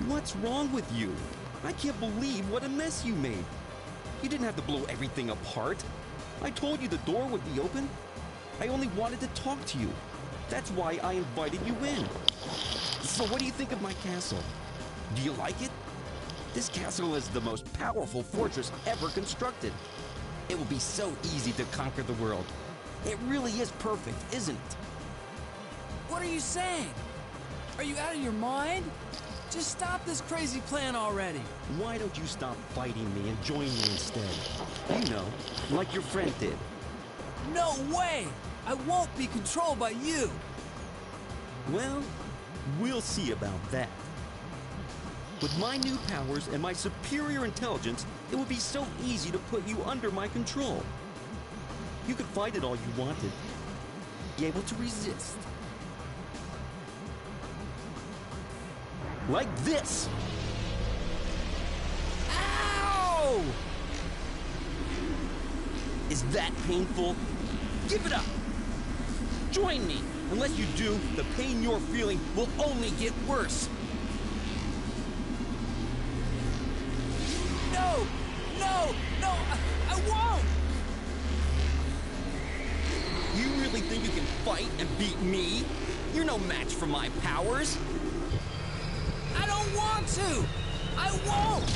What's wrong with you? I can't believe what a mess you made. You didn't have to blow everything apart. I told you the door would be open. I only wanted to talk to you. That's why I invited you in. So what do you think of my castle? Do you like it? This castle is the most powerful fortress ever constructed. It will be so easy to conquer the world. It really is perfect, isn't it? What are you saying? Are you out of your mind? Just stop this crazy plan already. Why don't you stop fighting me and join me instead? You know, like your friend did. No way! I won't be controlled by you! Well, we'll see about that. With my new powers and my superior intelligence, it would be so easy to put you under my control. You could fight it all you wanted. Be able to resist. Like this! Ow! Is that painful? Give it up! Join me! Unless you do, the pain you're feeling will only get worse. No! No! No! I won't! You really think you can fight and beat me? You're no match for my powers. I don't want to! I won't!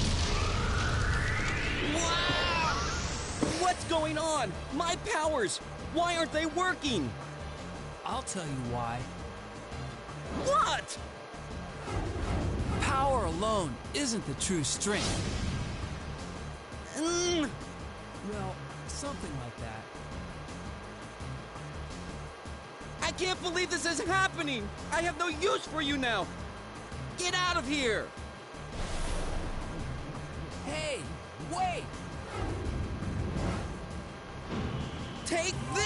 Wow! What's going on? My powers! Why aren't they working? I'll tell you why. What? Power alone isn't the true strength. Well, something like that. I can't believe this is happening! I have no use for you now! Get out of here! Hey, wait! Take this!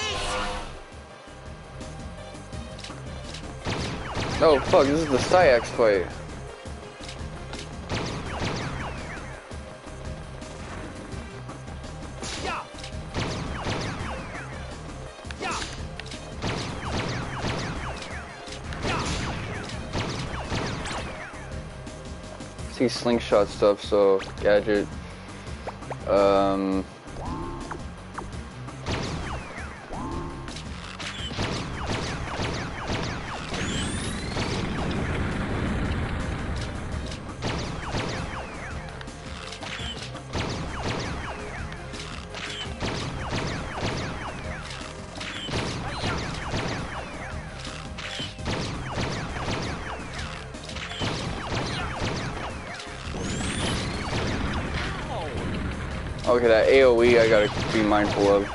Oh fuck, this is the Syax fight. Yeah! Yeah! Yeah! See slingshot stuff, so gadget. Okay, that AoE I gotta be mindful of.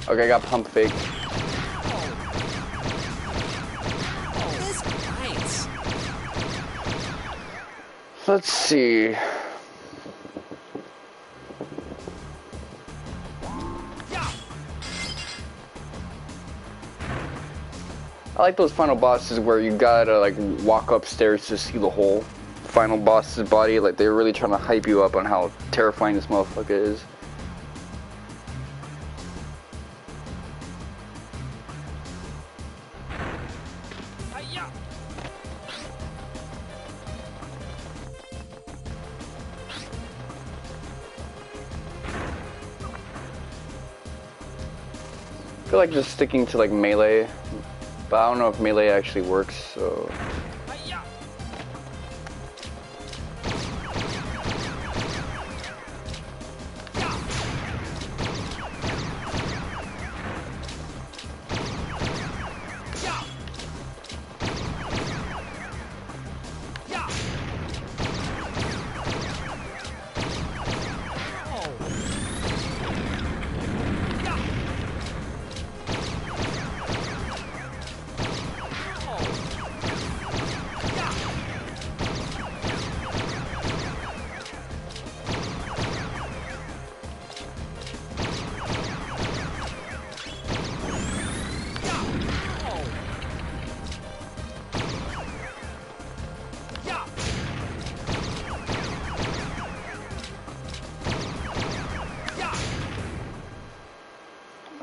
Okay, I got pump fake. Let's see. I like those final bosses where you gotta like walk upstairs to see the whole final boss's body. Like they're really trying to hype you up on how terrifying this motherfucker is. I feel like just sticking to like melee, but I don't know if melee actually works, so.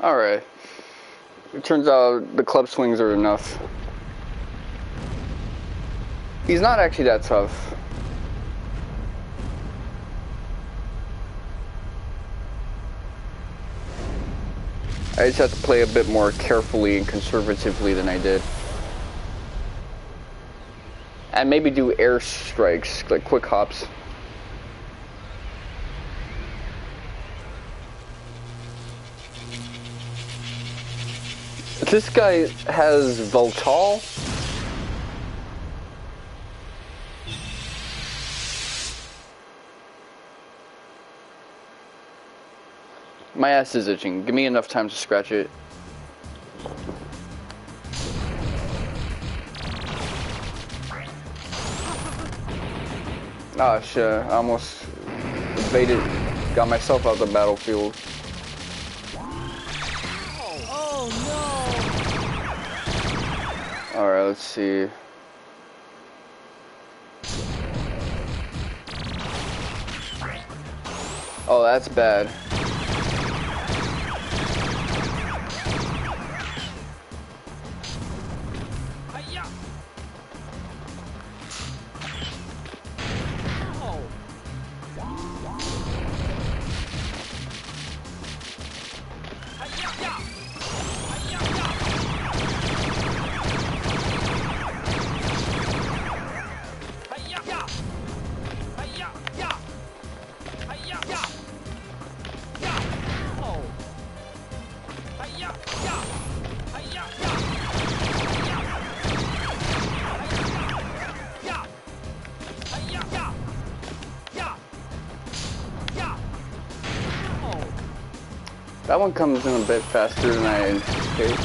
Alright. It turns out the club swings are enough. He's not actually that tough. I just have to play a bit more carefully and conservatively than I did. And maybe do air strikes, like quick hops. This guy has Voltal. My ass is itching. Give me enough time to scratch it. Ah, shit. I almost evaded, got myself out of the battlefield. Alright, let's see. Oh, that's bad. That one comes in a bit faster than I anticipated.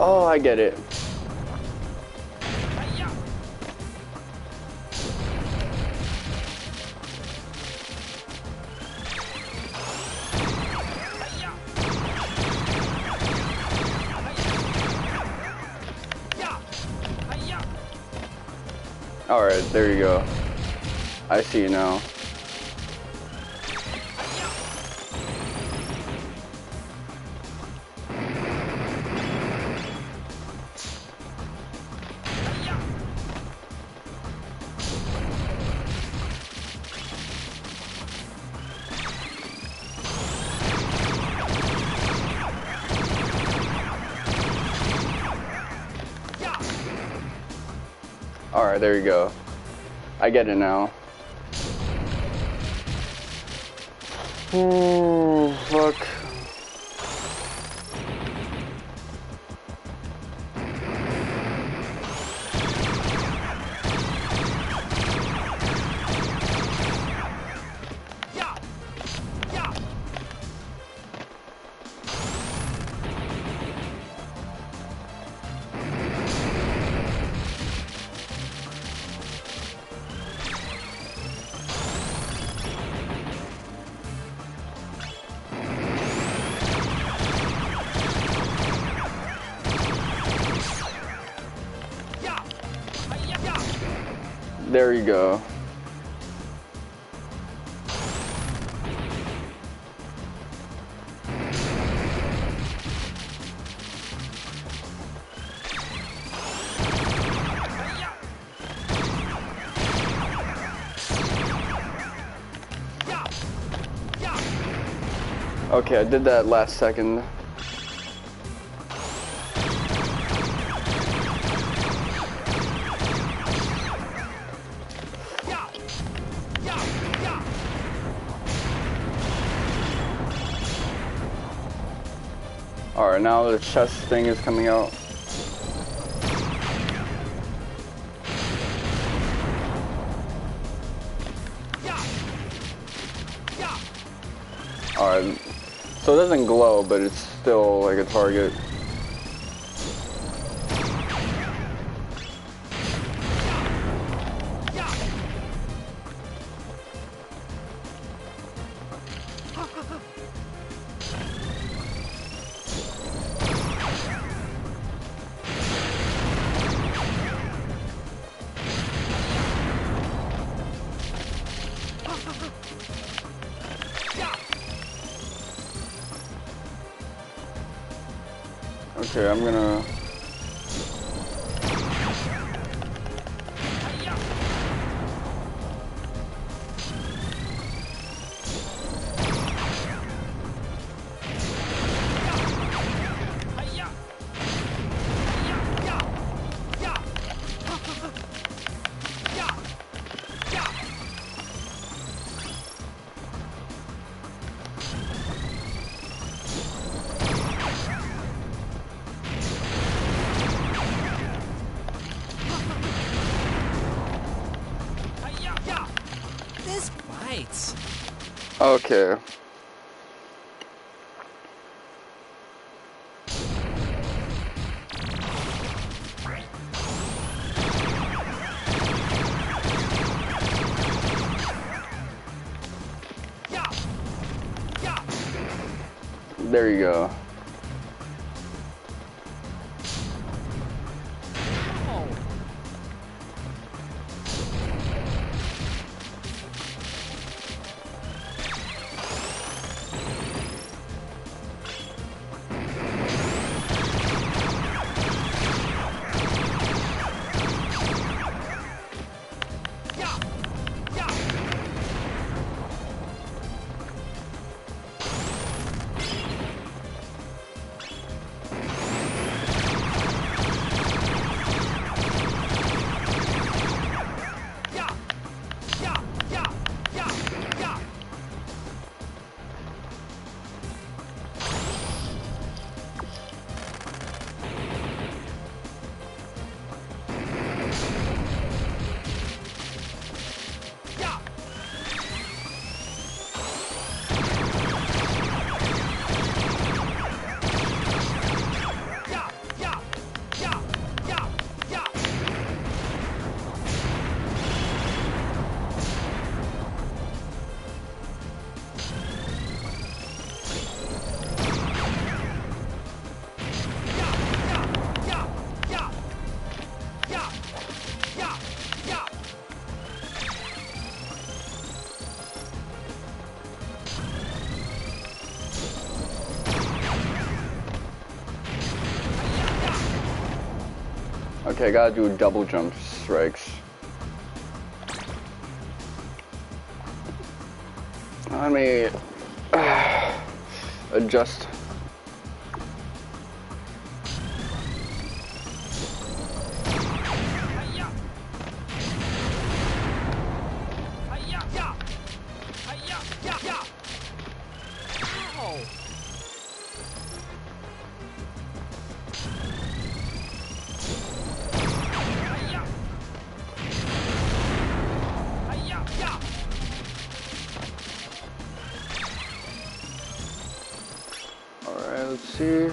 Oh, I get it. Alright, there you go. I see you now. Alright, there you go. I get it now. Oh, fuck. There you go. Okay, I did that last second. Alright, now the chest thing is coming out. Alright, so it doesn't glow, but it's still like a target. Okay, I'm gonna... This bites. Okay. There you go. Okay, I gotta do double jump strikes. Let me adjust. Alright, let's see.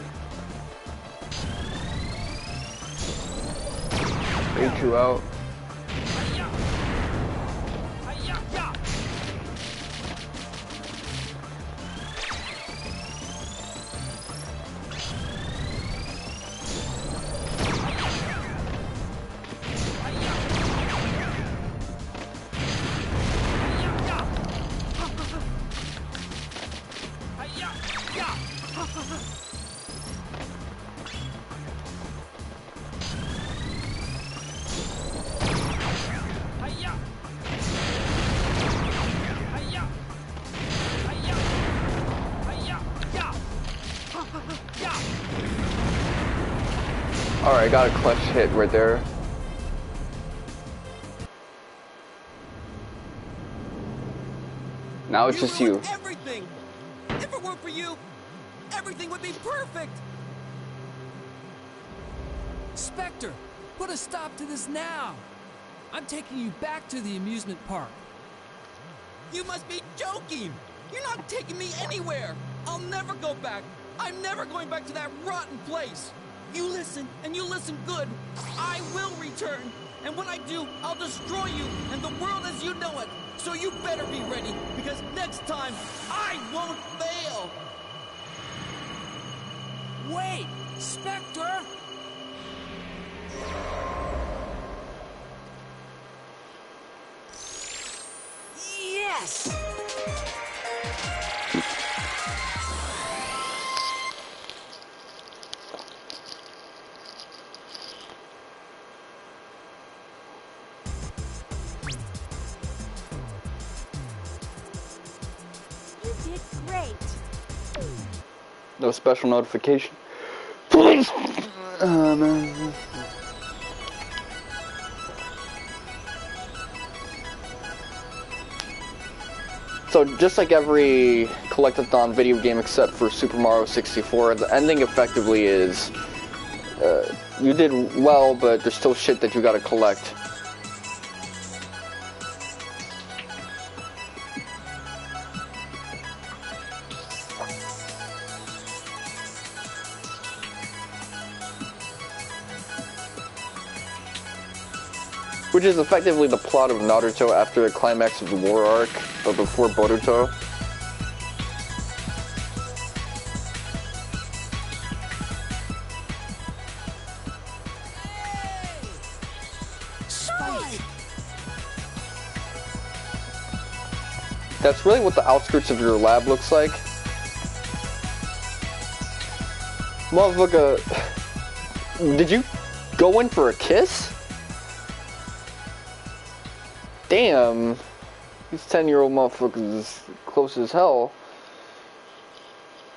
A2 out. Alright, got a clutch hit right there. Now it's just you. Everything! If it weren't for you, everything would be perfect! Specter, put a stop to this now! I'm taking you back to the amusement park. You must be joking! You're not taking me anywhere! I'll never go back! I'm never going back to that rotten place! You listen, and you listen good! I will return! And when I do, I'll destroy you and the world as you know it! So you better be ready, because next time, I won't fail! Wait! Specter! Yes! You did great. No special notification. Please! Man. So just like every collectathon video game except for Super Mario 64, the ending effectively is you did well, but there's still shit that you gotta collect. Which is effectively the plot of Naruto after the climax of the war arc, but before Boruto. Spike! That's really what the outskirts of your lab looks like. Motherfucker, did you go in for a kiss? Damn, these 10-year-old motherfuckers is close as hell.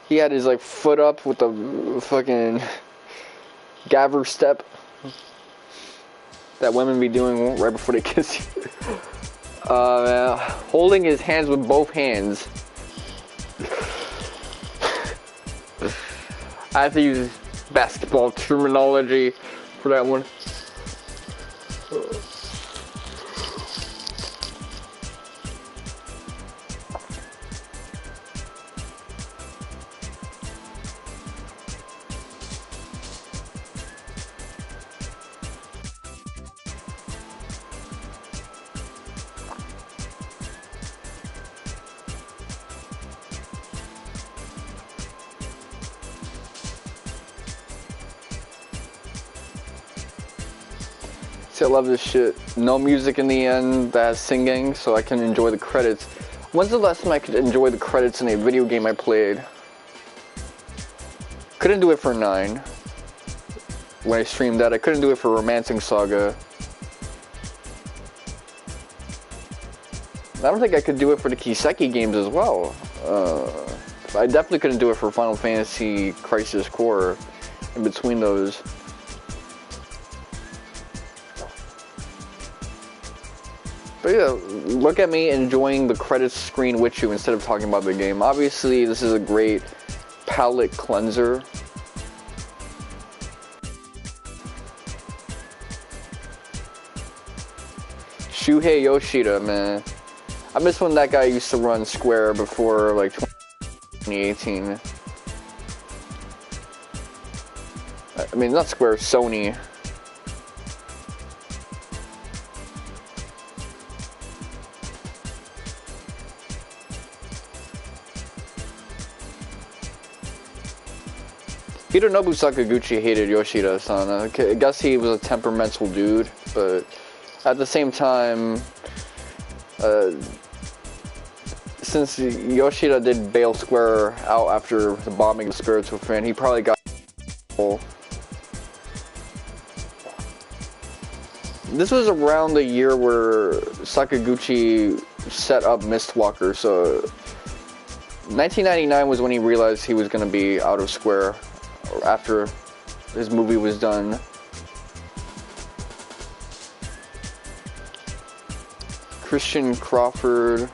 He had his like foot up with the fucking gabber step that women be doing right before they kiss you. Holding his hands with both hands. I have to use basketball terminology for that one. See, I love this shit. No music in the end that has singing, so I can enjoy the credits. When's the last time I could enjoy the credits in a video game I played? Couldn't do it for 9. When I streamed that, I couldn't do it for Romancing Saga. I don't think I could do it for the Kiseki games as well. I definitely couldn't do it for Final Fantasy Crisis Core in between those. But yeah, look at me enjoying the credits screen with you instead of talking about the game. Obviously, this is a great palate cleanser. Shuhei Yoshida, man. I miss when that guy used to run Square before, like, 2018. I mean, not Square, Sony. Hironobu Sakaguchi hated Yoshida-san. I guess he was a temperamental dude, but at the same time, since Yoshida did bail Square out after the bombing of Spiritual Fan, he probably got. This was around the year where Sakaguchi set up Mistwalker, so 1999 was when he realized he was going to be out of Square after his movie was done. Christian Crawford.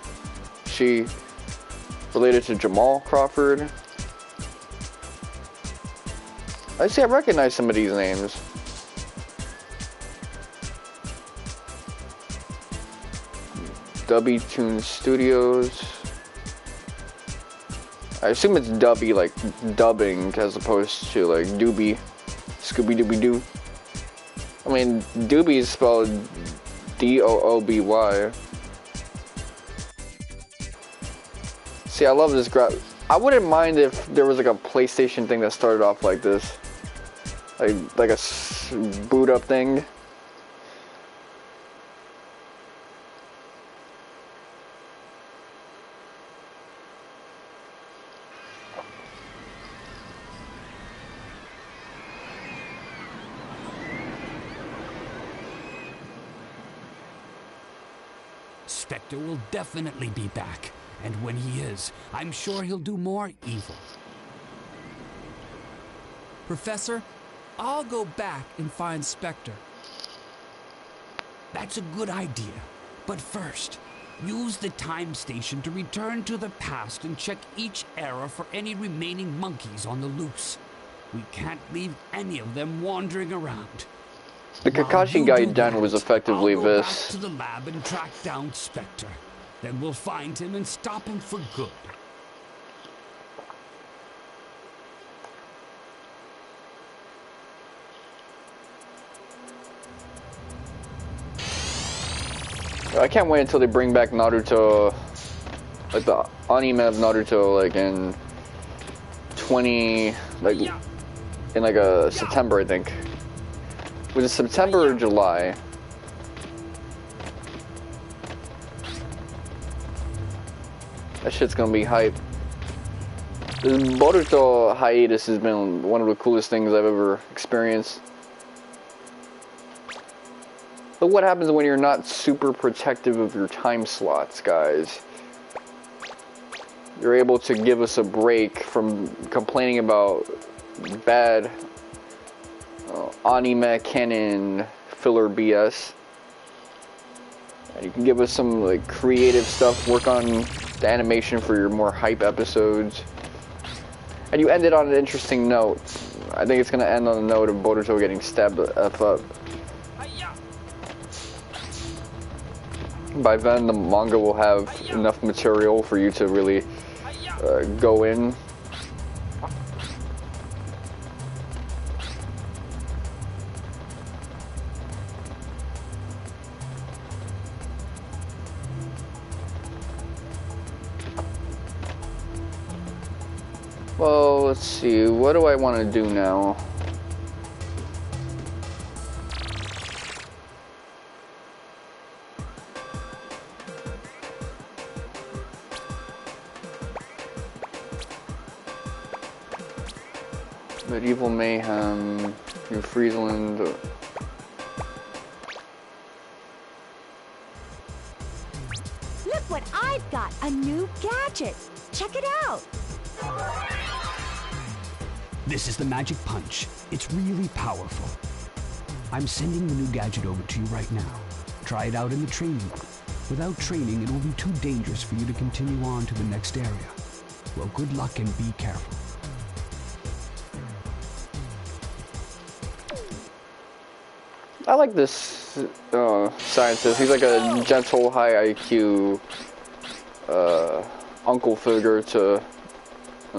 She related to Jamal Crawford. I see, I recognize some of these names. Dubby Tune Studios. I assume it's Dubby, like dubbing, as opposed to like Doobie, Scooby Dooby Doo. I mean, Doobie is spelled D-O-O-B-Y. See, I love this graph. I wouldn't mind if there was like a PlayStation thing that started off like this, like a boot up thing. Specter will definitely be back, and when he is, I'm sure he'll do more evil. Professor, I'll go back and find Specter. That's a good idea, but first, use the time station to return to the past and check each era for any remaining monkeys on the loose. We can't leave any of them wandering around. The Kakashi Gaiden was effectively I'll go this. back to the lab and track down Specter. Then we'll find him and stop him for good. I can't wait until they bring back Naruto, like the anime of Naruto, like in September, I think. Was it September or July? That shit's gonna be hype. This Boruto hiatus has been one of the coolest things I've ever experienced. But what happens when you're not super protective of your time slots, guys? You're able to give us a break from complaining about bad anime canon filler BS. And you can give us some like creative stuff, work on the animation for your more hype episodes. And you end it on an interesting note. I think it's gonna end on the note of Boruto getting stabbed the F up. By then, the manga will have enough material for you to really go in. Well, let's see. What do I want to do now? Medieval Mayhem, New Friesland. Look what I've got, a new gadget. Check it out. This is the magic punch. It's really powerful. I'm sending the new gadget over to you right now. Try it out in the training room. Without training, it will be too dangerous for you to continue on to the next area. Well, good luck and be careful. I like this scientist. He's like a gentle, high IQ uncle figure to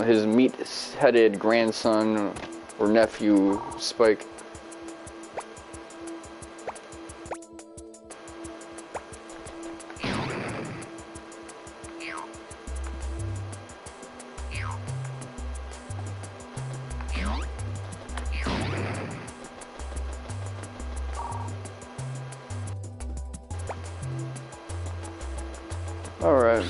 his meat-headed grandson or nephew, Spike. All right.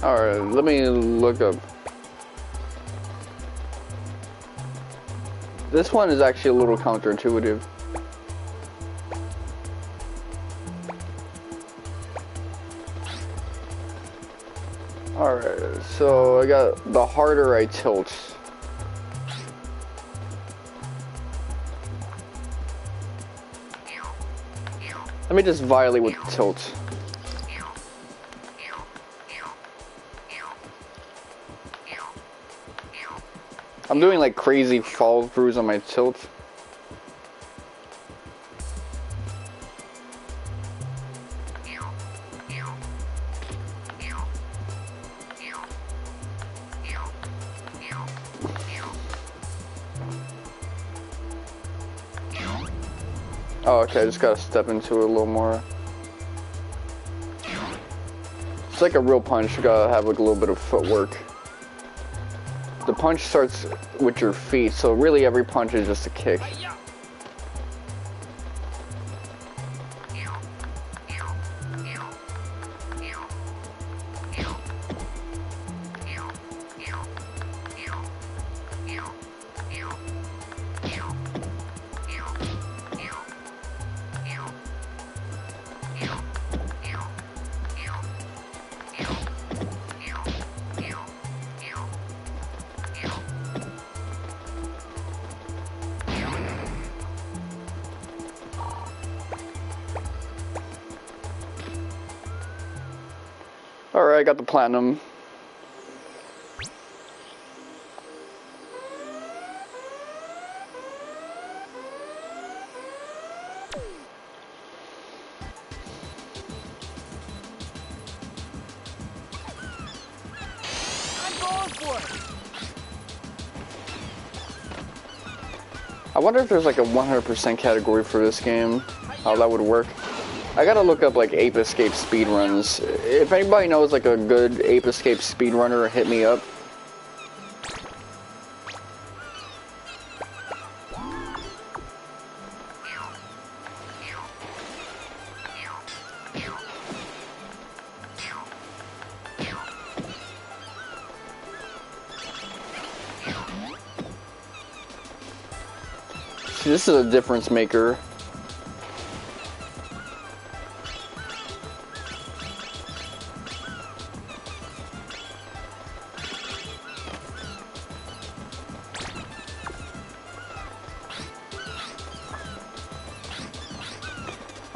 Alright, let me look up. This one is actually a little counterintuitive. Alright, so I got the harder I tilt. Let me just violate with the tilt. I'm doing like crazy fall throughs on my tilt. Oh, okay, I just gotta step into it a little more. It's like a real punch, you gotta have like a little bit of footwork. The punch starts with your feet, so really every punch is just a kick. Alright, I got the platinum. I'm going for it. I wonder if there's like a 100% category for this game, how that would work. I gotta look up like Ape Escape speedruns. If anybody knows like a good Ape Escape speedrunner, hit me up. See, this is a difference maker.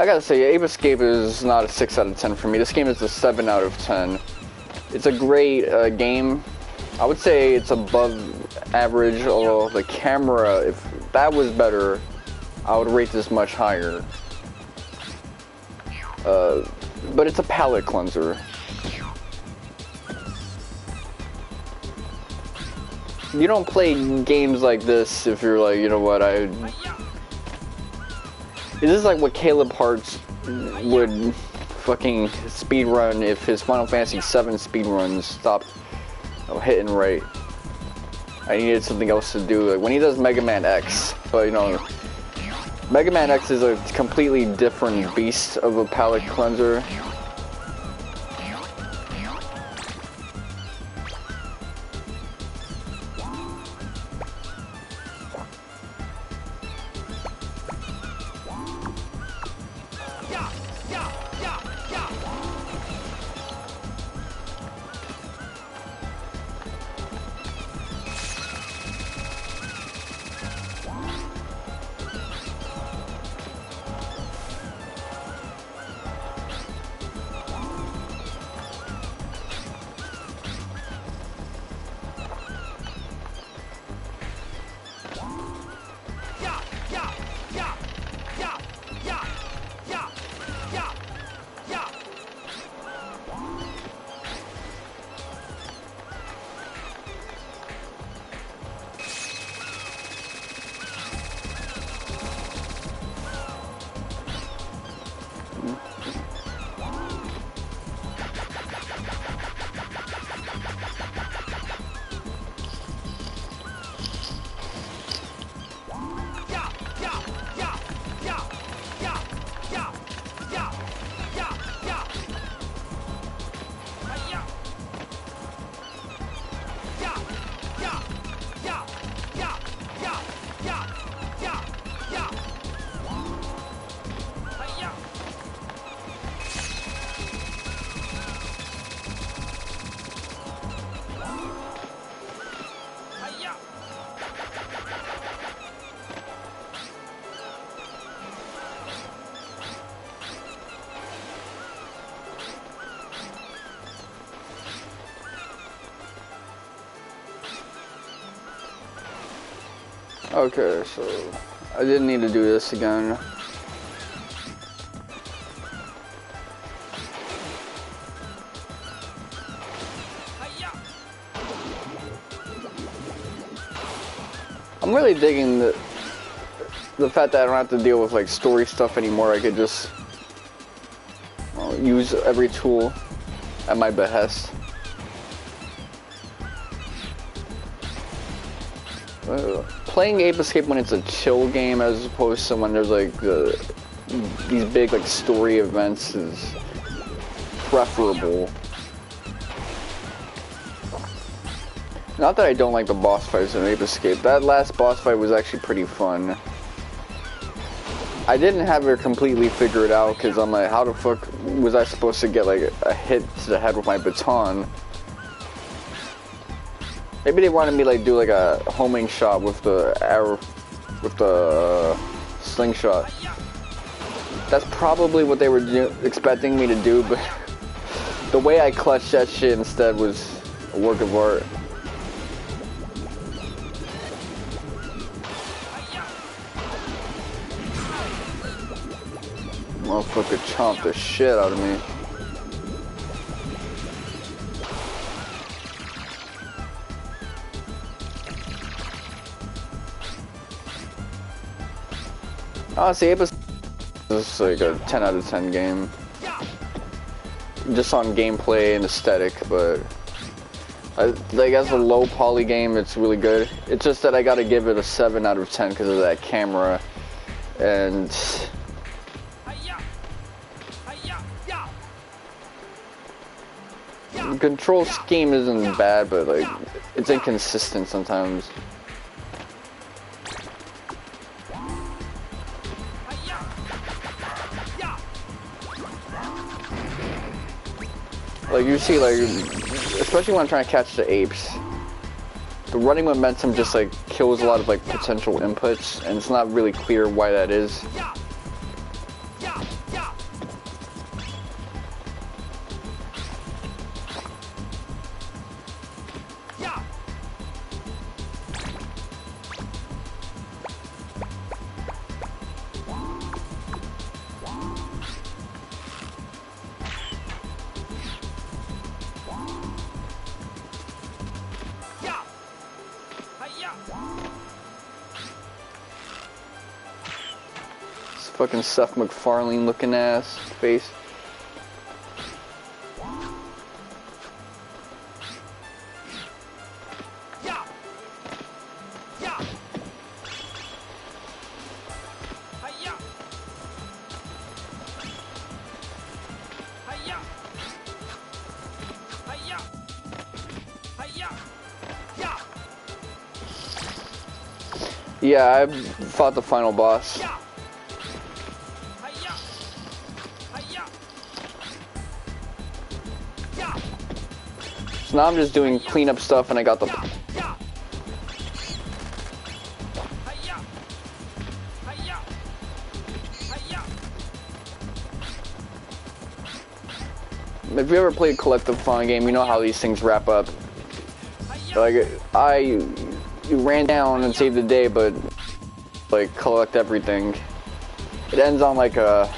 I gotta say, Ape Escape is not a 6 out of 10 for me. This game is a 7 out of 10. It's a great game. I would say it's above average, although the camera, if that was better, I would rate this much higher. But it's a palate cleanser. You don't play games like this if you're like, you know what, This is like what Caleb Hartz would fucking speedrun if his Final Fantasy VII speedruns stopped hitting right. I needed something else to do, like when he does Mega Man X, but you know, Mega Man X is a completely different beast of a palate cleanser. Okay, so I didn't need to do this again. I'm really digging the fact that I don't have to deal with like story stuff anymore. I could just use every tool at my behest. Playing Ape Escape when it's a chill game as opposed to when there's like these big like story events is preferable. Not that I don't like the boss fights in Ape Escape. That last boss fight was actually pretty fun. I didn't have it completely figured out because I'm like, how the fuck was I supposed to get like a hit to the head with my baton? Maybe they wanted me like do like a homing shot with the arrow, with the slingshot. That's probably what they were expecting me to do, but the way I clutched that shit instead was a work of art. Motherfucker chomped the shit out of me. Honestly, Ape Escape is like a 10 out of 10 game. Just on gameplay and aesthetic, but like as a low poly game, it's really good. It's just that I gotta give it a 7 out of 10 because of that camera. And the control scheme isn't bad, but like it's inconsistent sometimes. Like you see, like especially when I'm trying to catch the apes, the running momentum just like kills a lot of like potential inputs, and it's not really clear why that is. Fucking Seth MacFarlane looking ass face. Yeah, I fought the final boss. So now I'm just doing cleanup stuff, and I got the... If you ever played a collective fun game, you know how these things wrap up. Like, you ran down and saved the day, but like collect everything. It ends on like a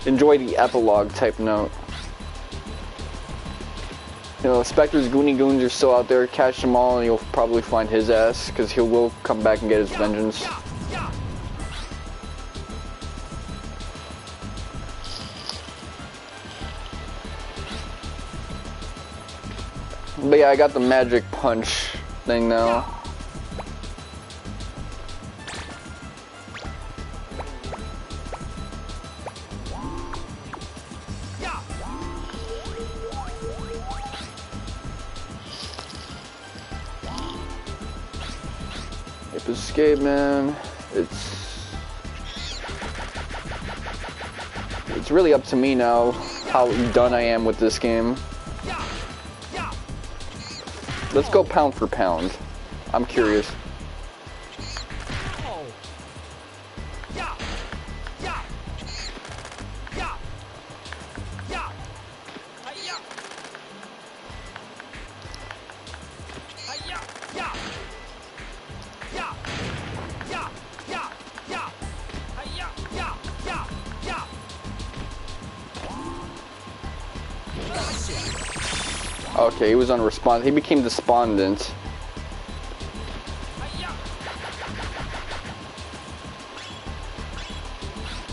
enjoy the epilogue type note. You know, Specter's Goonie Goons are still out there. Catch them all and you'll probably find his ass, because he will come back and get his vengeance. But yeah, I got the magic punch thing now. Ape Escape, man. It's really up to me now how done I am with this game. Let's go pound for pound. I'm curious. Okay, he was unresponsive. He became despondent.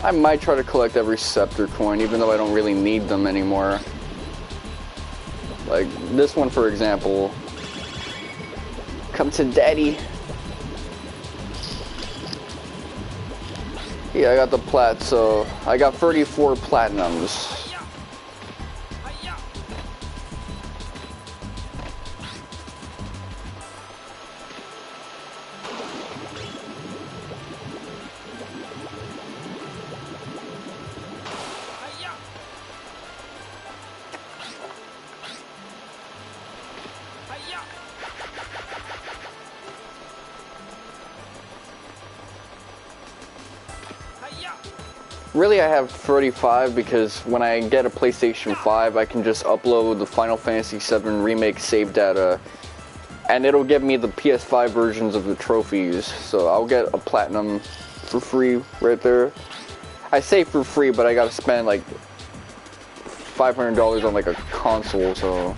I might try to collect every Specter coin, even though I don't really need them anymore. Like this one, for example. Come to daddy. Yeah, I got the plat, so I got 34 platinums. Really, I have 35 because when I get a PlayStation 5, I can just upload the Final Fantasy VII Remake save data, and it'll give me the PS5 versions of the trophies. So I'll get a platinum for free right there. I say for free, but I gotta spend like $500 on like a console, so.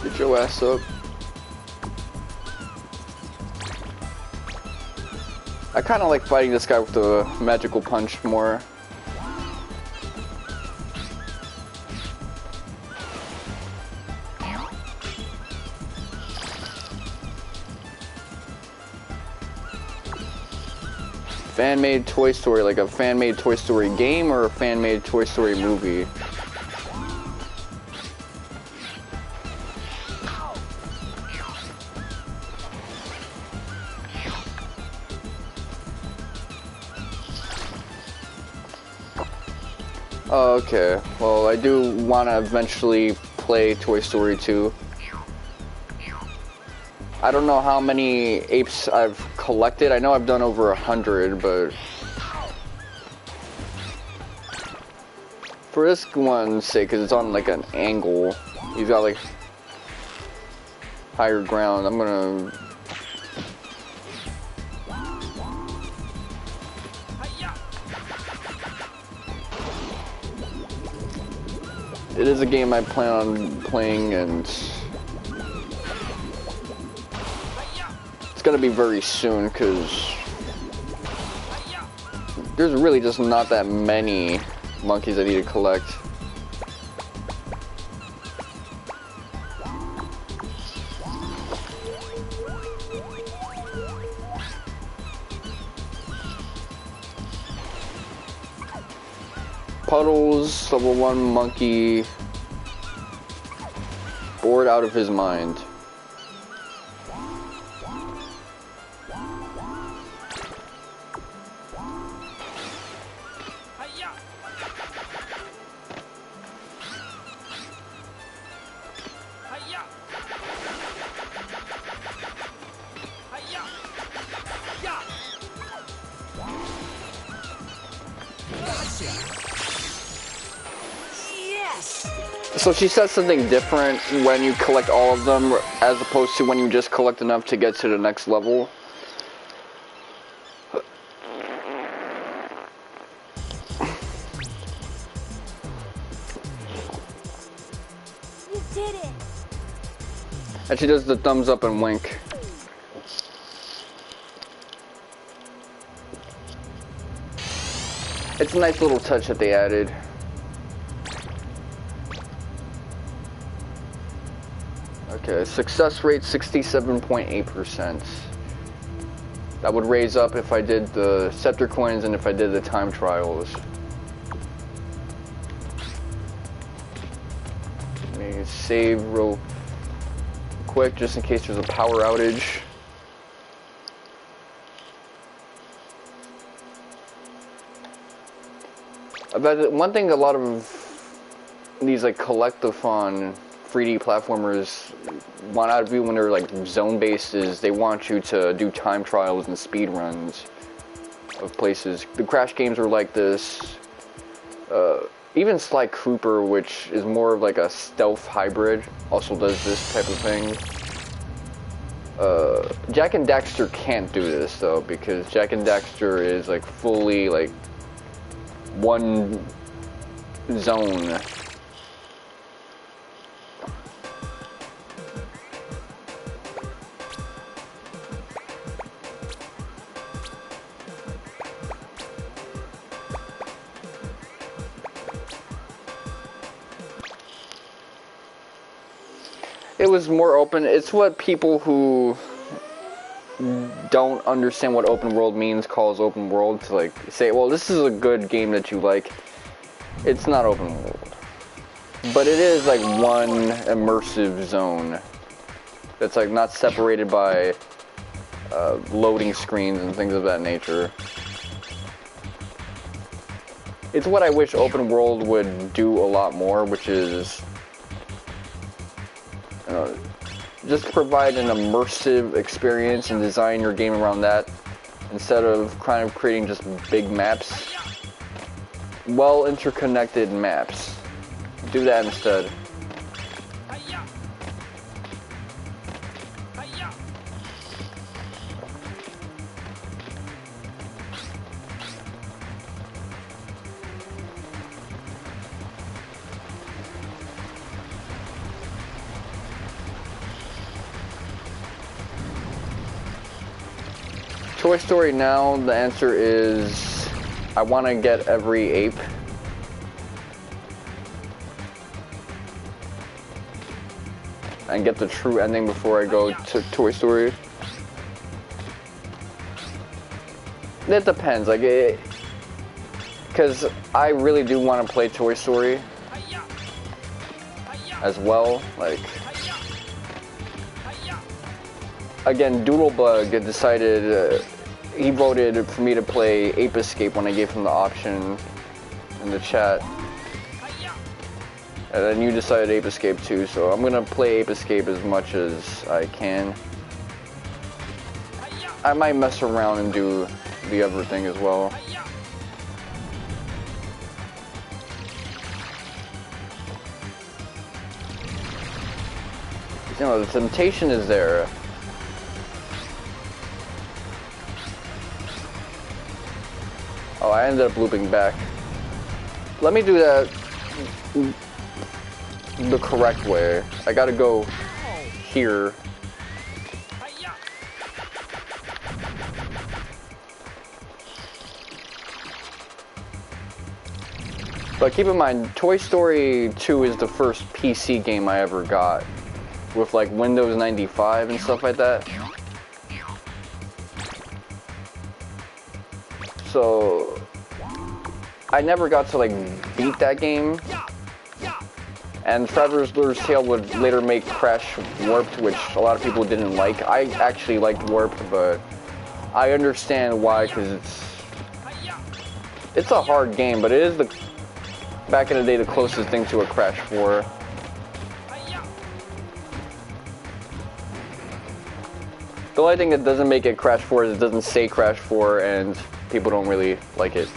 Get your ass up. I kind of like fighting this guy with the magical punch more. Fan-made Toy Story, like a fan-made Toy Story game or a fan-made Toy Story movie? Oh, okay. Well, I do want to eventually play Toy Story 2. I don't know how many apes I've collected. I know I've done over 100, but for this one's sake, because it's on like an angle, you've got like higher ground. I'm gonna. It is a game I plan on playing, and it's gonna be very soon because there's really just not that many monkeys I need to collect. Puddles, level 1 monkey, bored out of his mind. So she says something different when you collect all of them as opposed to when you just collect enough to get to the next level. You did it! And she does the thumbs up and wink. It's a nice little touch that they added. Okay, success rate 67.8%. That would raise up if I did the Specter coins and if I did the time trials. Let me save real quick just in case there's a power outage. But one thing a lot of these like collectathon 3D platformers want out of you when they're like zone-based is they want you to do time trials and speed runs of places. The Crash games are like this. Even Sly Cooper, which is more of like a stealth hybrid, also does this type of thing. Jak and Daxter can't do this though, because Jak and Daxter is like fully like one zone. It was more open. It's what people who don't understand what open world means calls open world, to like say, well, this is a good game that you like. It's not open world, but it is like one immersive zone that's like not separated by loading screens and things of that nature. It's what I wish open world would do a lot more, which is just provide an immersive experience and design your game around that, instead of kind of creating just big maps, well interconnected maps. Do that instead. Toy Story now, the answer is I want to get every ape. And get the true ending before I go to Toy Story. It depends, like because I really do want to play Toy Story as well, like. Again, Doodlebug decided, he voted for me to play Ape Escape when I gave him the option in the chat. And then you decided Ape Escape too, so I'm gonna play Ape Escape as much as I can. I might mess around and do the other thing as well. You know, the temptation is there. Oh, I ended up looping back. Let me do that the correct way. I gotta go here. But keep in mind, Toy Story 2 is the first PC game I ever got, with like Windows 95 and stuff like that. So I never got to like beat that game. And Traveler's Tale would later make Crash Warped, which a lot of people didn't like. I actually liked Warped, but I understand why, because it's a hard game, but it is the back in the day the closest thing to a Crash 4. The only thing that doesn't make it Crash 4 is it doesn't say Crash 4, and people don't really like it.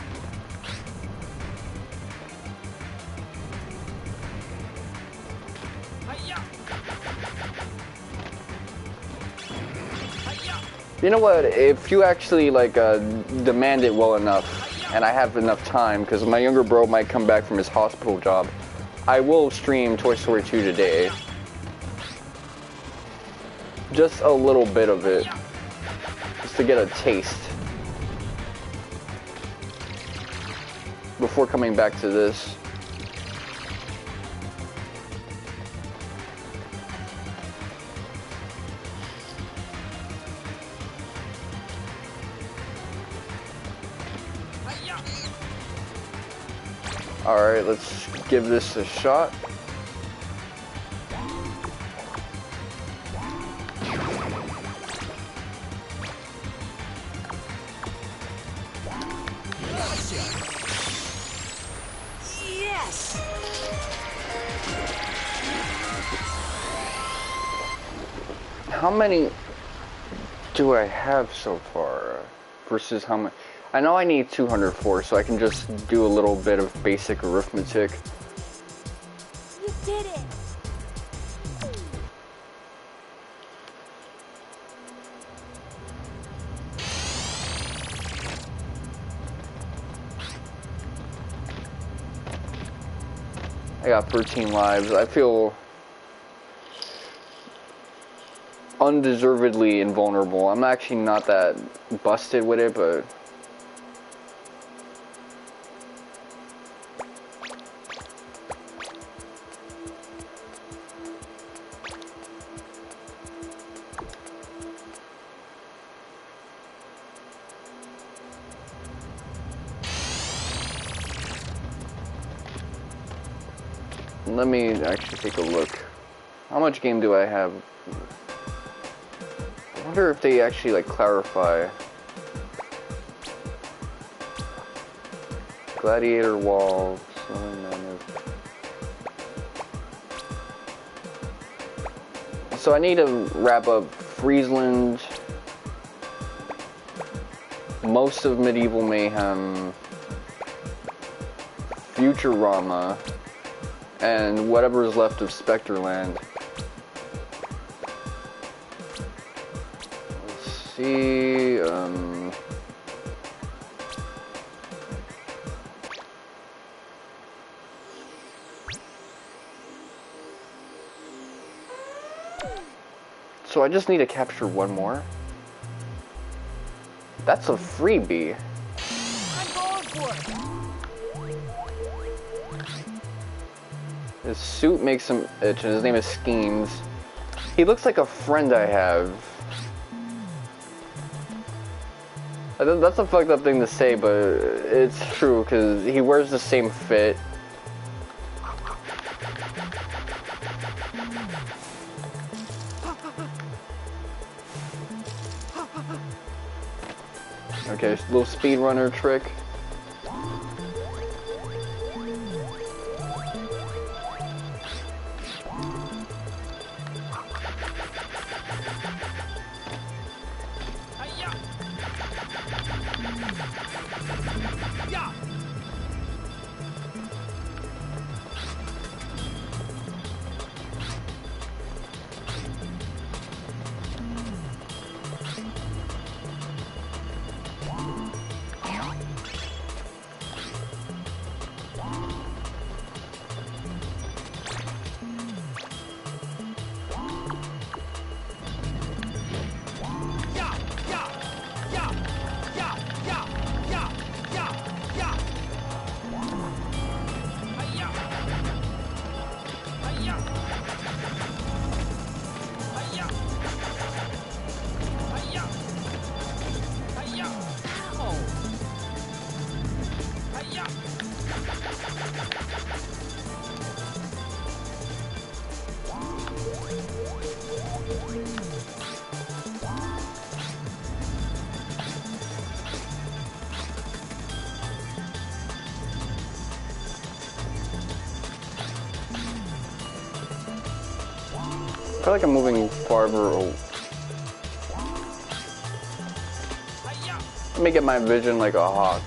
You know what, if you actually like demand it well enough, and I have enough time, because my younger bro might come back from his hospital job, I will stream Toy Story 2 today. Just a little bit of it, just to get a taste, before coming back to this. Alright, let's give this a shot. Yes! How many do I have so far? Versus how many? I know I need 204, so I can just do a little bit of basic arithmetic. You did it! I got 13 lives. I feel undeservedly invulnerable. I'm actually not that busted with it, but let me actually take a look. How much game do I have? I wonder if they actually like clarify. Gladiator wall. So I need to wrap up Friesland, most of Medieval Mayhem, Futurama, and whatever is left of Specterland. Let's see, so I just need to capture one more. That's a freebie. I'm going for it. His suit makes him itch, and his name is Schemes. He looks like a friend I have. That's a fucked up thing to say, but it's true, because he wears the same fit. Okay, little speedrunner trick. I feel like I'm moving farther. Let me get my vision like a hawk.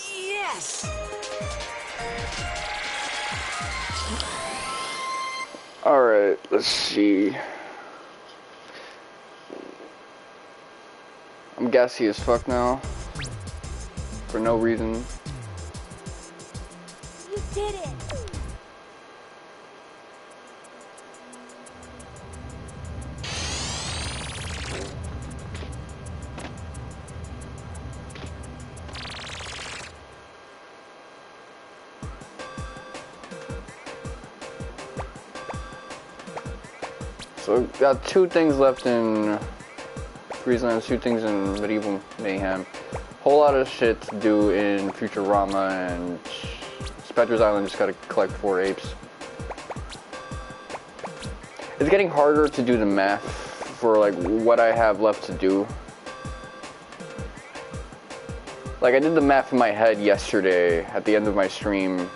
Yes! Alright, let's see. I'm gassy as fuck now. For no reason. You did it! So got 2 things left in Freezeland, 2 things in Medieval Mayhem. Whole lot of shit to do in Futurama, and Specter's Island just gotta collect 4 apes. It's getting harder to do the math for like what I have left to do. Like I did the math in my head yesterday at the end of my stream,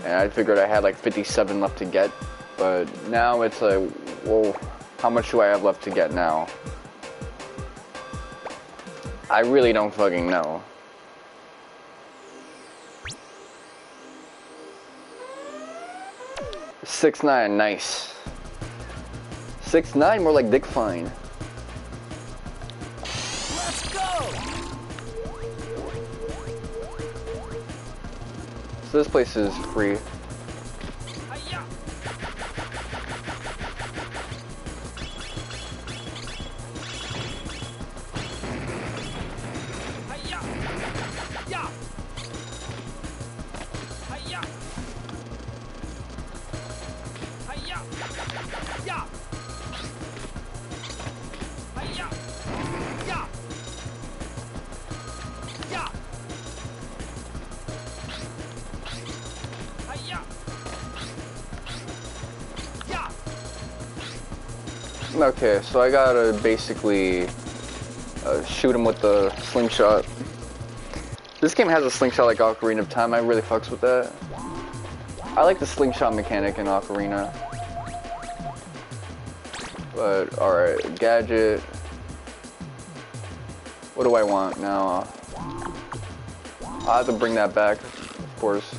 and I figured I had like 57 left to get, but now it's like, well, how much do I have left to get now? I really don't fucking know. $6.9, nice. $6.9, more like Dick Fine. Let's go! So this place is free. Okay, so I gotta basically shoot him with the slingshot. This game has a slingshot like Ocarina of Time. I really fucks with that. I like the slingshot mechanic in Ocarina. But, alright, gadget. What do I want now? I have to bring that back, of course.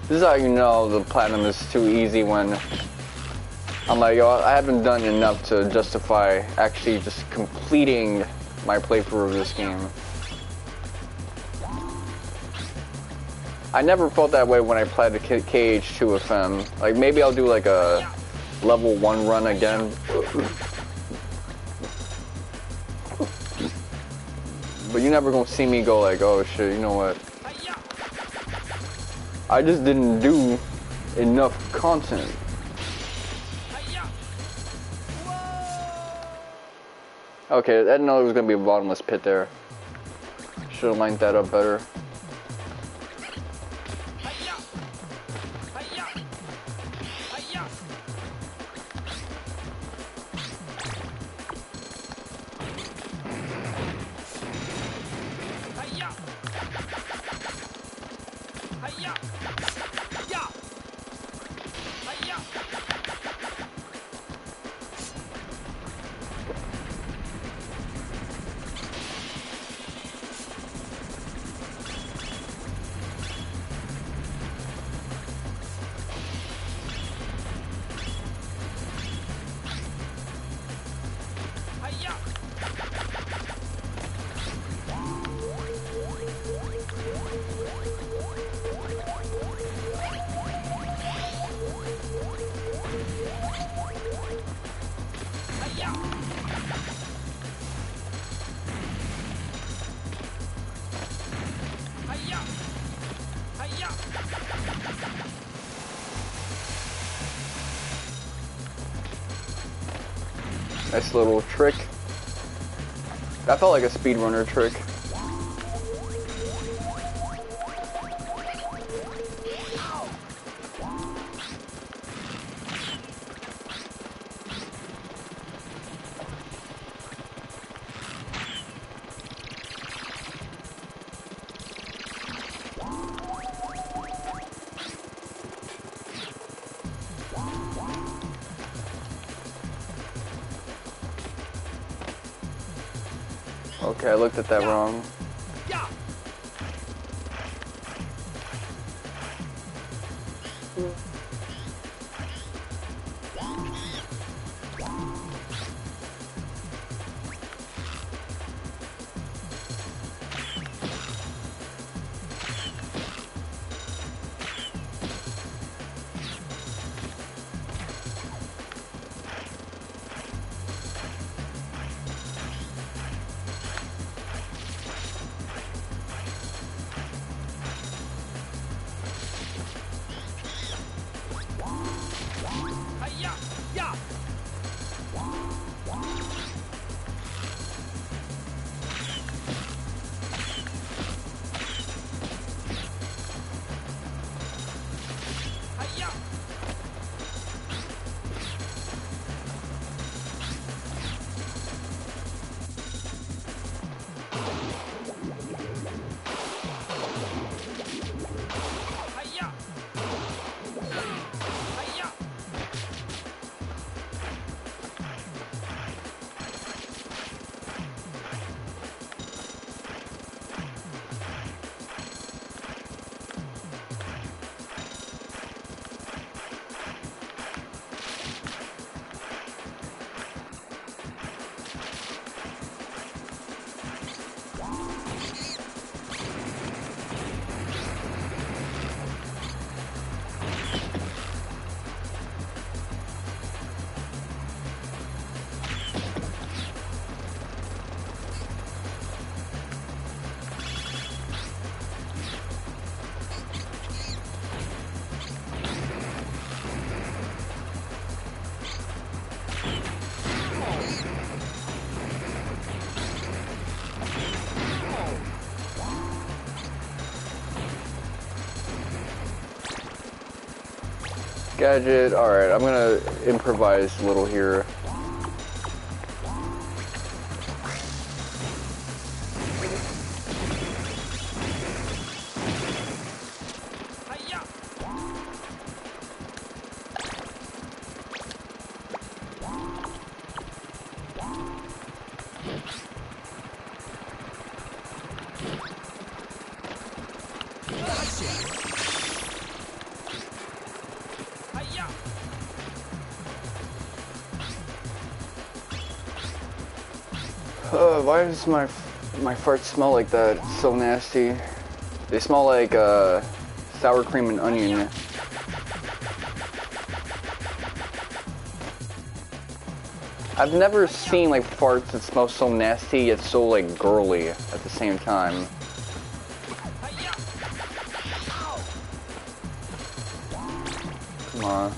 This is how you know the platinum is too easy, when I'm like, yo, I haven't done enough to justify actually just completing my playthrough of this game. I never felt that way when I played the KH2 FM. Like, maybe I'll do like a level 1 run again. But you're never gonna see me go like, oh shit, you know what? I just didn't do enough content. Okay, I didn't know there was gonna be a bottomless pit there. Should have lined that up better. Nice little trick. That felt like a speedrunner trick. Okay, I looked at that wrong. Gadget, alright, I'm gonna improvise a little here. Why does my farts smell like that? It's so nasty. They smell like sour cream and onion. I've never seen like farts that smell so nasty yet so like girly at the same time. Come on.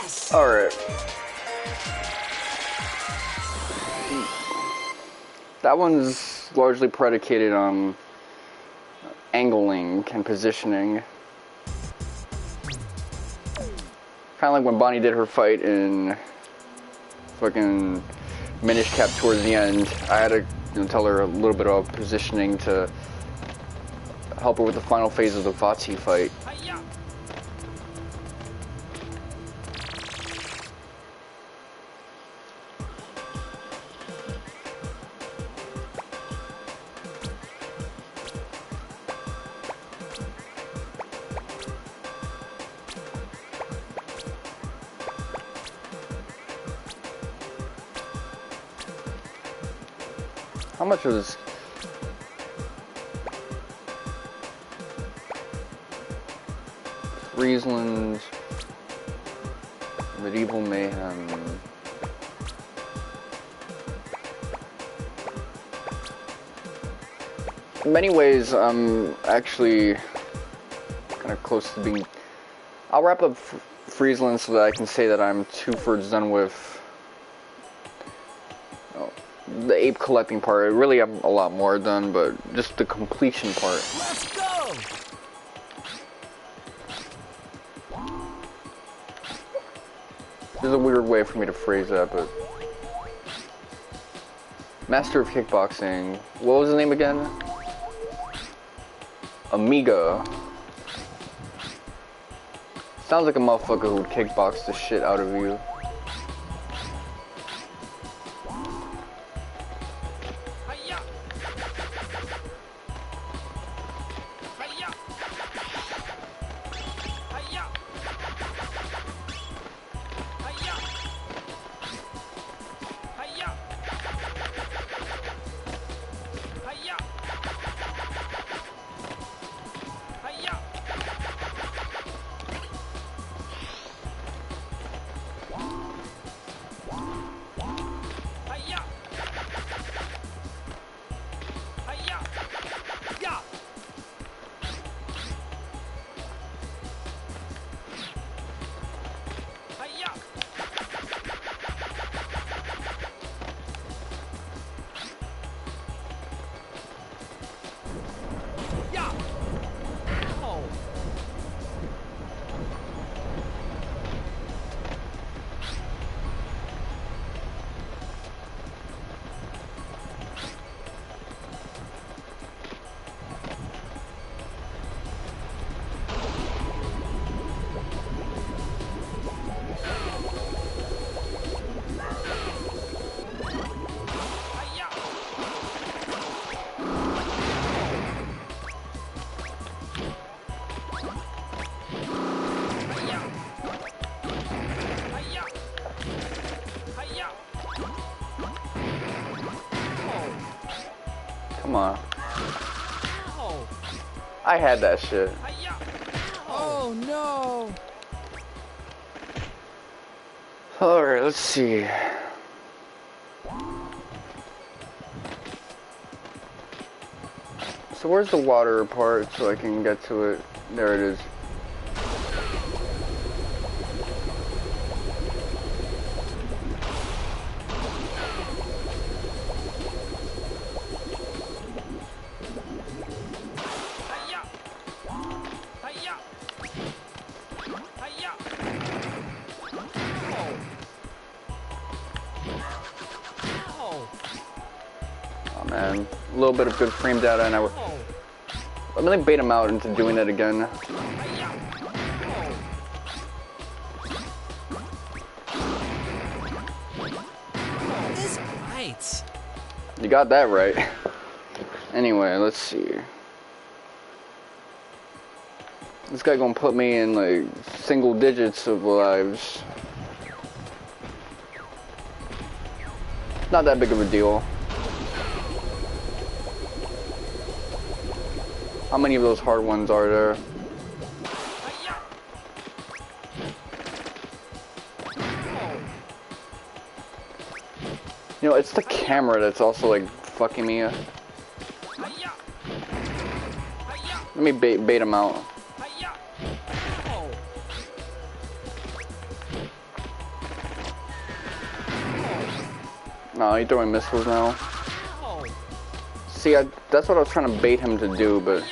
Yes! Alright. That one's largely predicated on angling and positioning. Kind of like when Bonnie did her fight in fucking Minish Cap towards the end. I had to tell her a little bit about positioning to help her with the final phase of the Fatsi fight. Hi-ya! How much of this? Friesland, Medieval Mayhem. In many ways, I'm actually kind of close to being... I'll wrap up Friesland so that I can say that I'm 2/3 done with the ape collecting part. Really, I'm a lot more done, but just the completion part. Let's go! There's a weird way for me to phrase that, but... Master of Kickboxing. What was his name again? Amiga. Sounds like a motherfucker who would kickbox the shit out of you. Hi-ya! Hi-ya! Hi-ya! Hi-ya! Hi-ya! Hi-ya! Hi-ya! Hi-ya! Hi-ya! Ya! Hi-ya! Ya! Ow! Hi-ya! Hi-ya! Hi-ya! Hi-ya! Come on. Ow! I had that shit. Hi-ya! Oh no! Alright, let's see. So where's the water part so I can get to it? There it is. Hi-ya! Hi-ya! Hi-ya! Ow! Oh man, a little bit of good frame data and I'm gonna bait him out into doing it again. Hi-ya! This bites. You got that right. Anyway, let's see. This guy gonna put me in like single digits of lives. Not that big of a deal. How many of those hard ones are there? Hi-ya! You know, it's the camera that's also like fucking me. Hi-ya! Hi-ya! Let me bait him out. Hi-ya! No, he's throwing missiles now. Ow. See, that's what I was trying to bait him to do, but...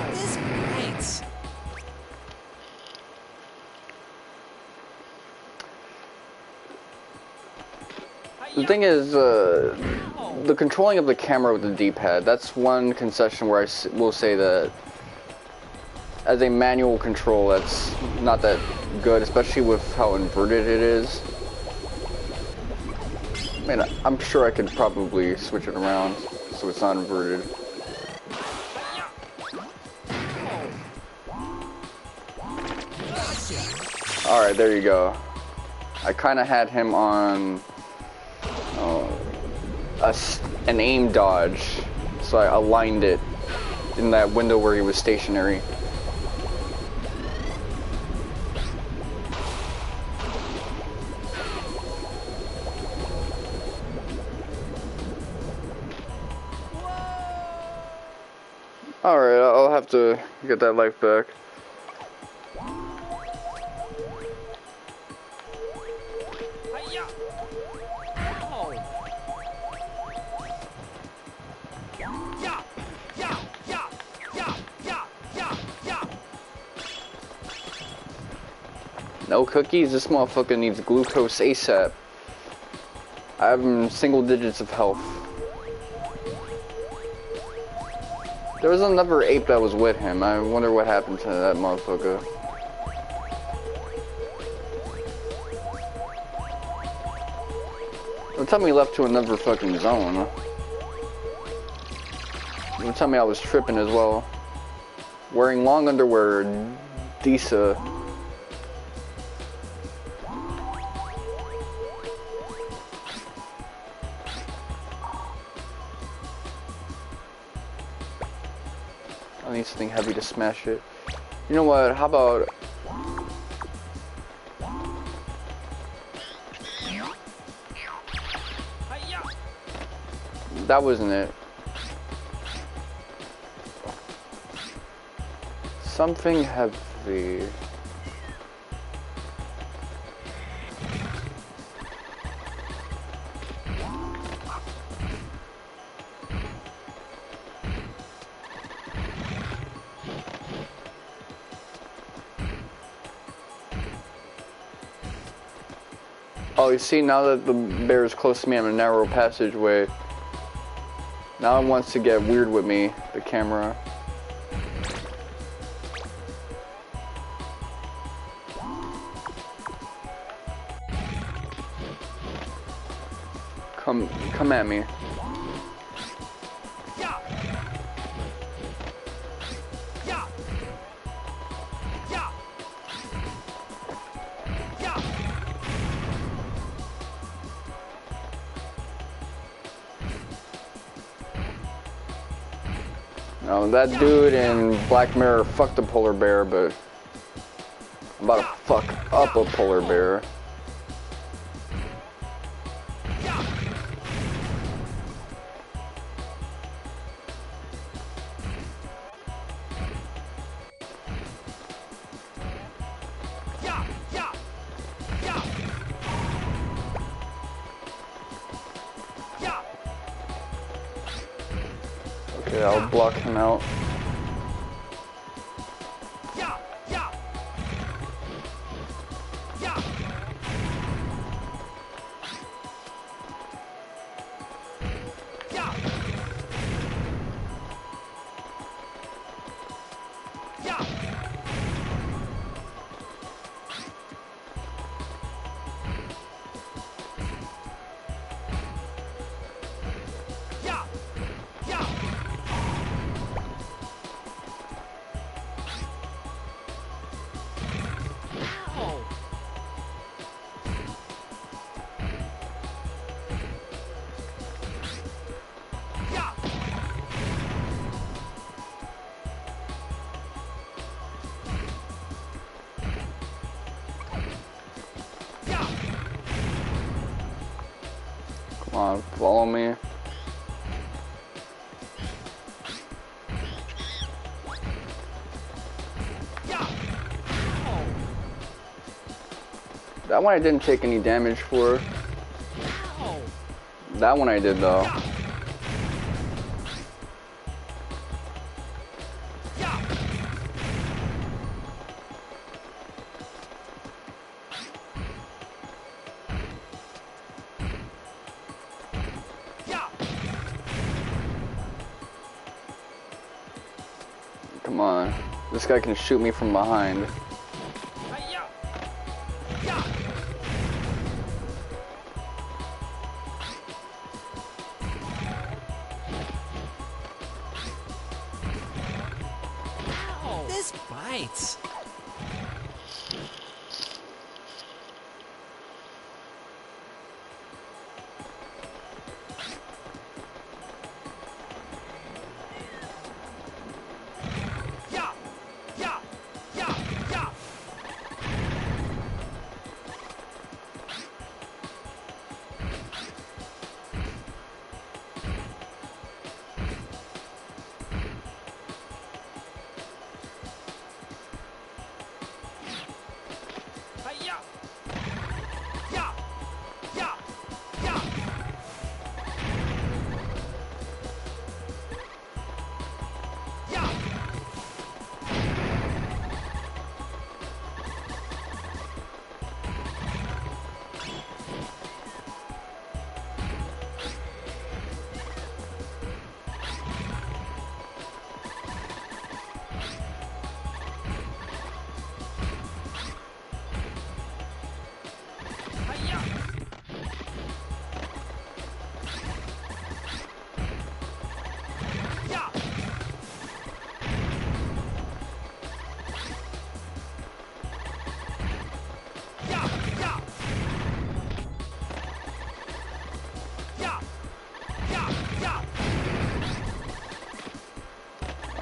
This bites. The thing is, the controlling of the camera with the D-pad, that's one concession where I will say that as a manual control, that's not that good, especially with how inverted it is. I mean, I'm sure I could probably switch it around so it's not inverted. Alright, there you go. I kind of had him on an aim dodge, so I aligned it in that window where he was stationary. Alright, I'll have to get that life back. No cookies? This motherfucker needs glucose ASAP. I have him in single digits of health. There was another ape that was with him. I wonder what happened to that motherfucker. Don't tell me he left to another fucking zone. Don't tell me I was tripping as well. Wearing long underwear, Disa. I need something heavy to smash it. You know what? How about... That wasn't it. Something heavy. Oh, you see, now that the bear is close to me, I'm in a narrow passageway. Now it wants to get weird with me, the camera. Come at me. Now that dude in Black Mirror fucked a polar bear, but I'm about to fuck up a polar bear. Okay, I'll block him out. Come on, follow me. That one I didn't take any damage for. That one I did though. Come on. This guy can shoot me from behind. This bites.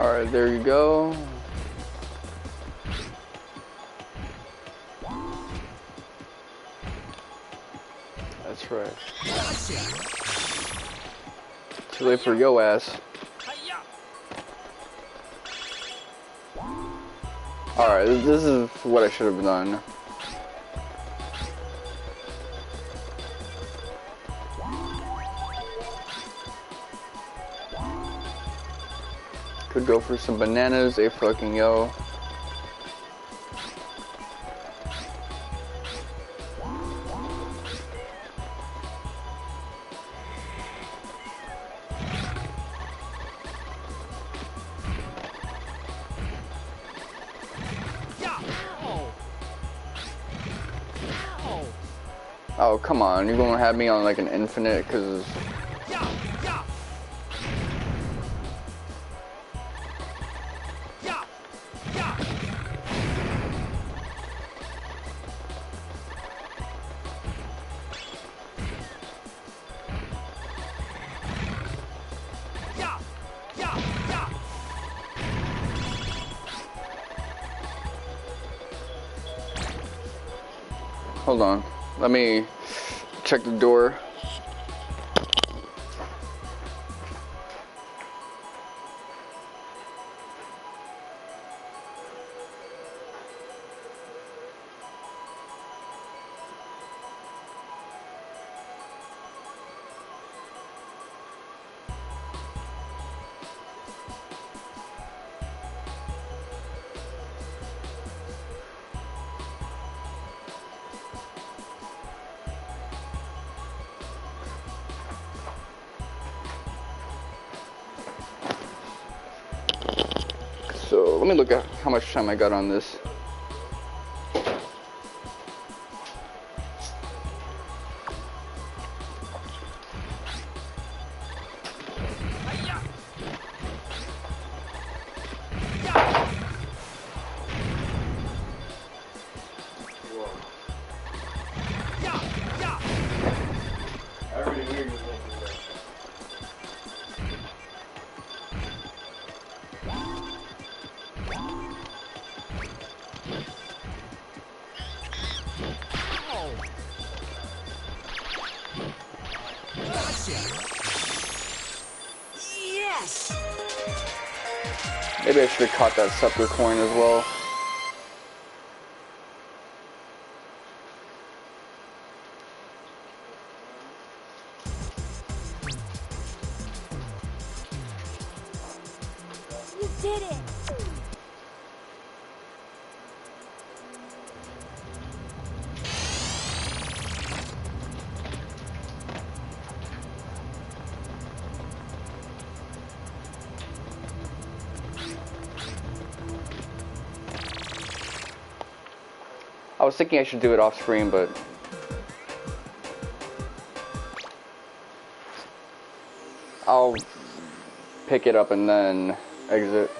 Alright, there you go. That's right. Too late for yo ass. Alright, this is what I should have done. Could go for some bananas, a fucking yo. Oh, come on, you're gonna have me on like an infinite, cause... Hold on, let me check the door. So let me look at how much time I got on this. Yes! Maybe I should have caught that Specter coin as well. did it! I was thinking I should do it off screen, but I'll pick it up and then exit.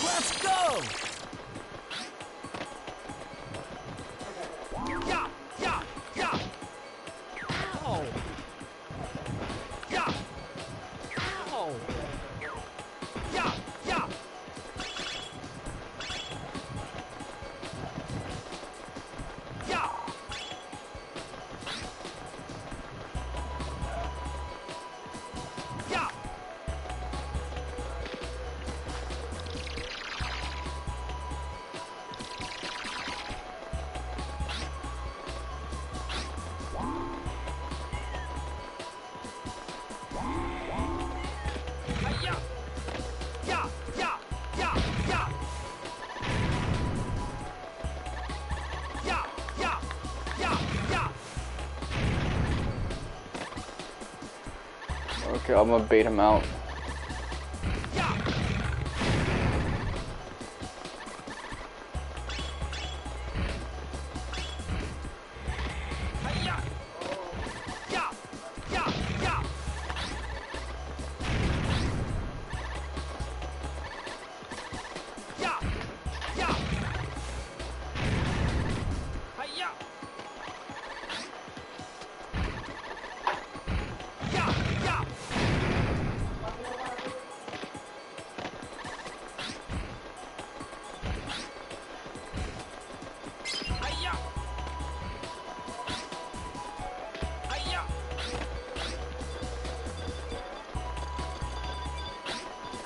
Let's go! Yeah, yeah, yeah. Ow. Yeah. Ow. Yeah, yeah. Yeah. Yeah. Hi-ya. Yeah, yeah, yeah, yeah. Yeah, yeah, yeah, yeah. Okay, I'm gonna bait him out. Yeah. Hi-ya. Yeah, yeah, yeah. Yeah, yeah. Hi-ya. Yeah, yeah. Hi-ya. Hi-ya.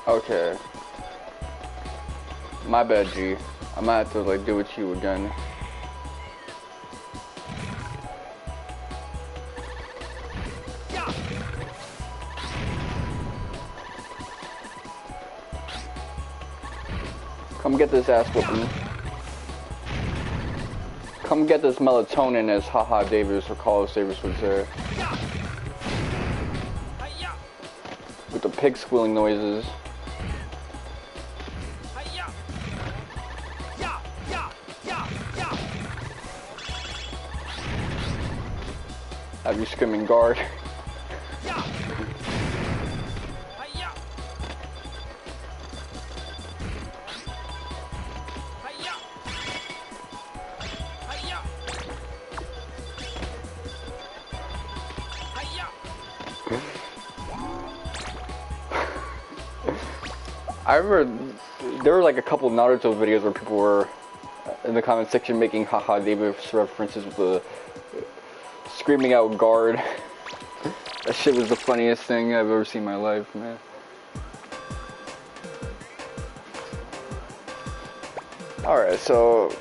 Okay. My bad, G. I might have to like do it to you again. Yeah. Come get this ass whooping. Come get this melatonin, as Haha Davis or Carlos Davis would say. Hi-ya. With the pig squealing noises. Hi-ya. Yeah, yeah, yeah, yeah. Have you screaming guard? Yeah. Hi-ya. Hi-ya. Hi-ya. Hi-ya. I remember there were like a couple of Naruto videos where people were in the comment section making Haha Davis references with the screaming out guard. That shit was the funniest thing I've ever seen in my life, man. Alright, so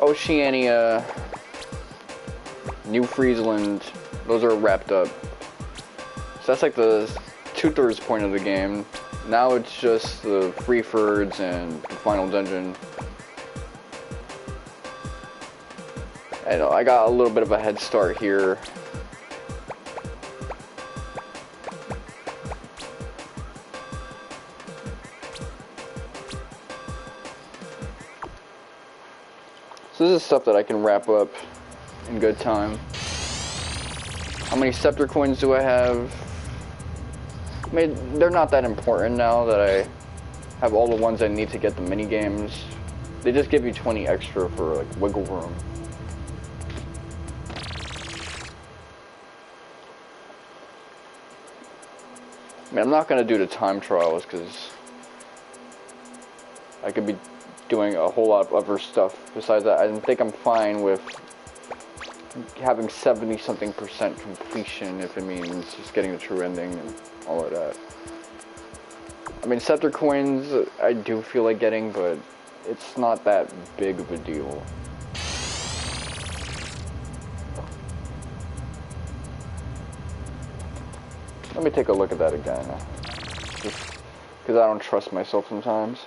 Oceania, New Friesland, those are wrapped up. So that's like the 2/3 point of the game. Now it's just the Freefords and the final dungeon. I know, I got a little bit of a head start here. So this is stuff that I can wrap up in good time. How many Specter coins do I have? I mean, they're not that important now that I have all the ones I need to get the mini games. They just give you 20 extra for like wiggle room. I mean, I'm not gonna do the time trials because I could be doing a whole lot of other stuff besides that. I think I'm fine with having 70-something% completion if it means just getting the true ending and all of that. I mean, Specter coins I do feel like getting, but it's not that big of a deal. me take a look at that again. Just because I don't trust myself sometimes.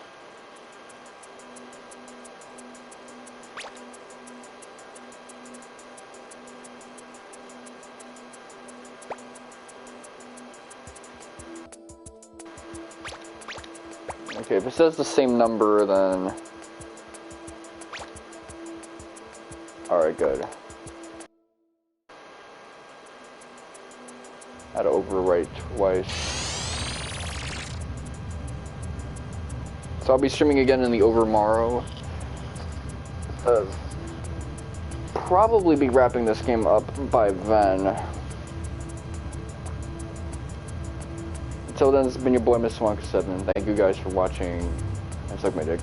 Okay, if it says the same number, then... Alright, good. I had to overwrite twice. So I'll be streaming again in the overmorrow. Probably be wrapping this game up by then. Until then, this has been your boy, Mr. Wonka7. Thank you guys for watching, and suck my dick.